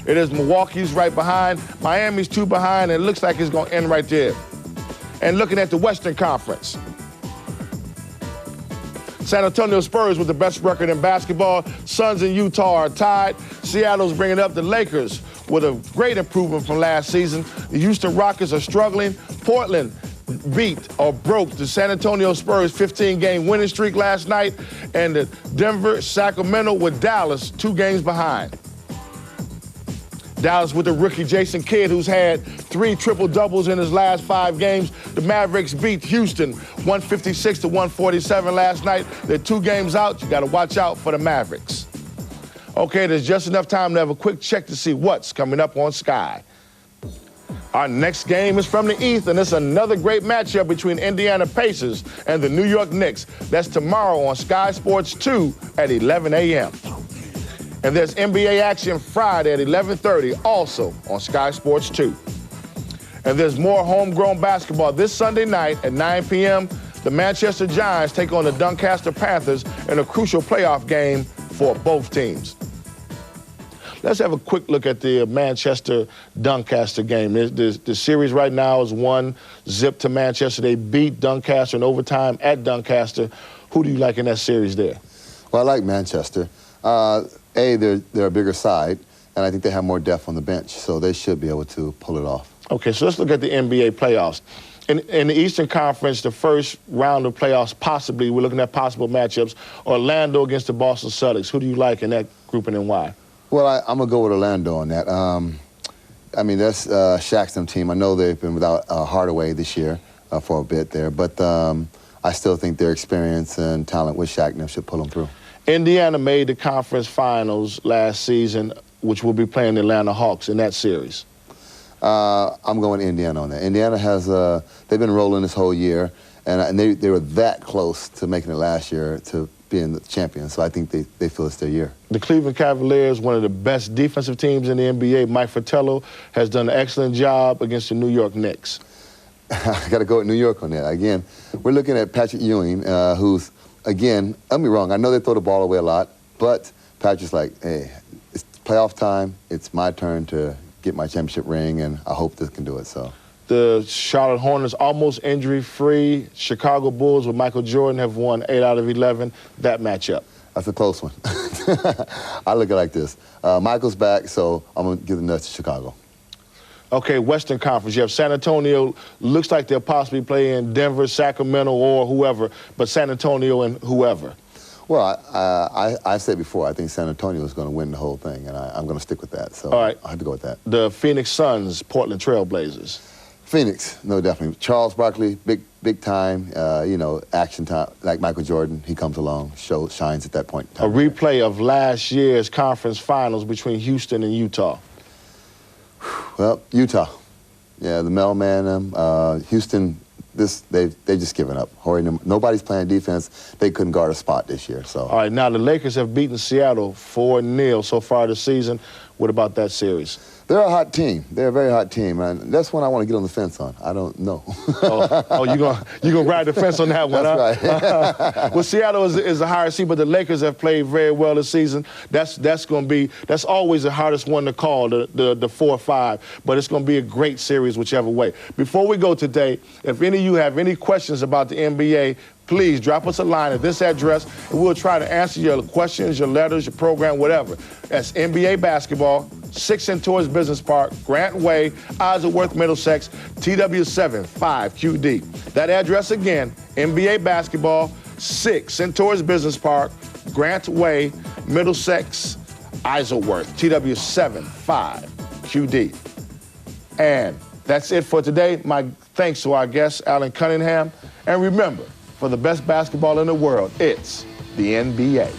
It is Milwaukee's right behind. Miami's 2 behind, and it looks like it's going to end right there. And looking at the Western Conference, San Antonio Spurs with the best record in basketball. Suns and Utah are tied. Seattle's bringing up the Lakers with a great improvement from last season. The Houston Rockets are struggling. Portland broke the San Antonio Spurs 15-game winning streak last night. And the Denver, Sacramento with Dallas 2 games behind. Dallas with the rookie Jason Kidd, who's had 3 triple-doubles in his last 5 games. The Mavericks beat Houston 156-147 last night. They're 2 games out. You got to watch out for the Mavericks. Okay, there's just enough time to have a quick check to see what's coming up on Sky. Our next game is from the East, and it's another great matchup between Indiana Pacers and the New York Knicks. That's tomorrow on Sky Sports 2 at 11 a.m. And there's NBA action Friday at 11:30, also on Sky Sports 2. And there's more homegrown basketball this Sunday night at 9 p.m. The Manchester Giants take on the Doncaster Panthers in a crucial playoff game for both teams. Let's have a quick look at the Manchester-Doncaster game. The series right now is 1-0 to Manchester. They beat Doncaster in overtime at Doncaster. Who do you like in that series there? Well, I like Manchester. They're a bigger side, and I think they have more depth on the bench, so they should be able to pull it off. Okay, so let's look at the NBA playoffs. In the Eastern Conference, the first round of playoffs, possibly, we're looking at possible matchups, Orlando against the Boston Celtics. Who do you like in that grouping and why? Well, I'm going to go with Orlando on that. I mean, that's Shaq's team. I know they've been without Hardaway this year for a bit there, but I still think their experience and talent with Shaq should pull them through. Indiana made the conference finals last season, which will be playing the Atlanta Hawks in that series. I'm going Indiana on that. Indiana has, they've been rolling this whole year, and they were that close to making it last year to being the champions, so I think they feel it's their year. The Cleveland Cavaliers, one of the best defensive teams in the NBA, Mike Fratello, has done an excellent job against the New York Knicks. I got to go with New York on that. Again, we're looking at Patrick Ewing, who's, again, don't be wrong, I know they throw the ball away a lot, but Patrick's like, hey, it's playoff time, it's my turn to get my championship ring, and I hope this can do it, so. The Charlotte Hornets almost injury-free. Chicago Bulls with Michael Jordan have won 8 out of 11. That matchup. That's a close one. I look at it like this. Michael's back, so I'm going to give the nuts to Chicago. Okay, Western Conference. You have San Antonio. Looks like they'll possibly play in Denver, Sacramento, or whoever, but San Antonio and whoever. Well, I said before, I think San Antonio is going to win the whole thing, and I'm going to stick with that. So all right. I have to go with that. The Phoenix Suns, Portland Trail Blazers. Phoenix, no, definitely. Charles Barkley, big time, you know, action time, like Michael Jordan. He comes along, shines at that point in time. A replay of last year's conference finals between Houston and Utah. Well, Utah. Yeah, the mailman, Houston, they just given up. Nobody's playing defense. They couldn't guard a spot this year, so. All right, now the Lakers have beaten Seattle 4-0 so far this season. What about that series? They're a hot team. They're a very hot team, and that's one I want to get on the fence on. I don't know. you're gonna ride the fence on that one, that's huh? Right. Well, Seattle is a higher seed, but the Lakers have played very well this season. That's always the hardest one to call, the 4-5. But it's gonna be a great series whichever way. Before we go today, if any of you have any questions about the NBA, please drop us a line at this address, and we'll try to answer your questions, your letters, your program, whatever. That's NBA Basketball, 6 Centaurs Business Park, Grant Way, Isleworth, Middlesex, TW7 5QD. That address again, NBA Basketball, 6 Centaurs Business Park, Grant Way, Middlesex, Isleworth, TW7 5QD. And that's it for today. My thanks to our guest, Alan Cunningham. And remember, for the best basketball in the world, it's the NBA.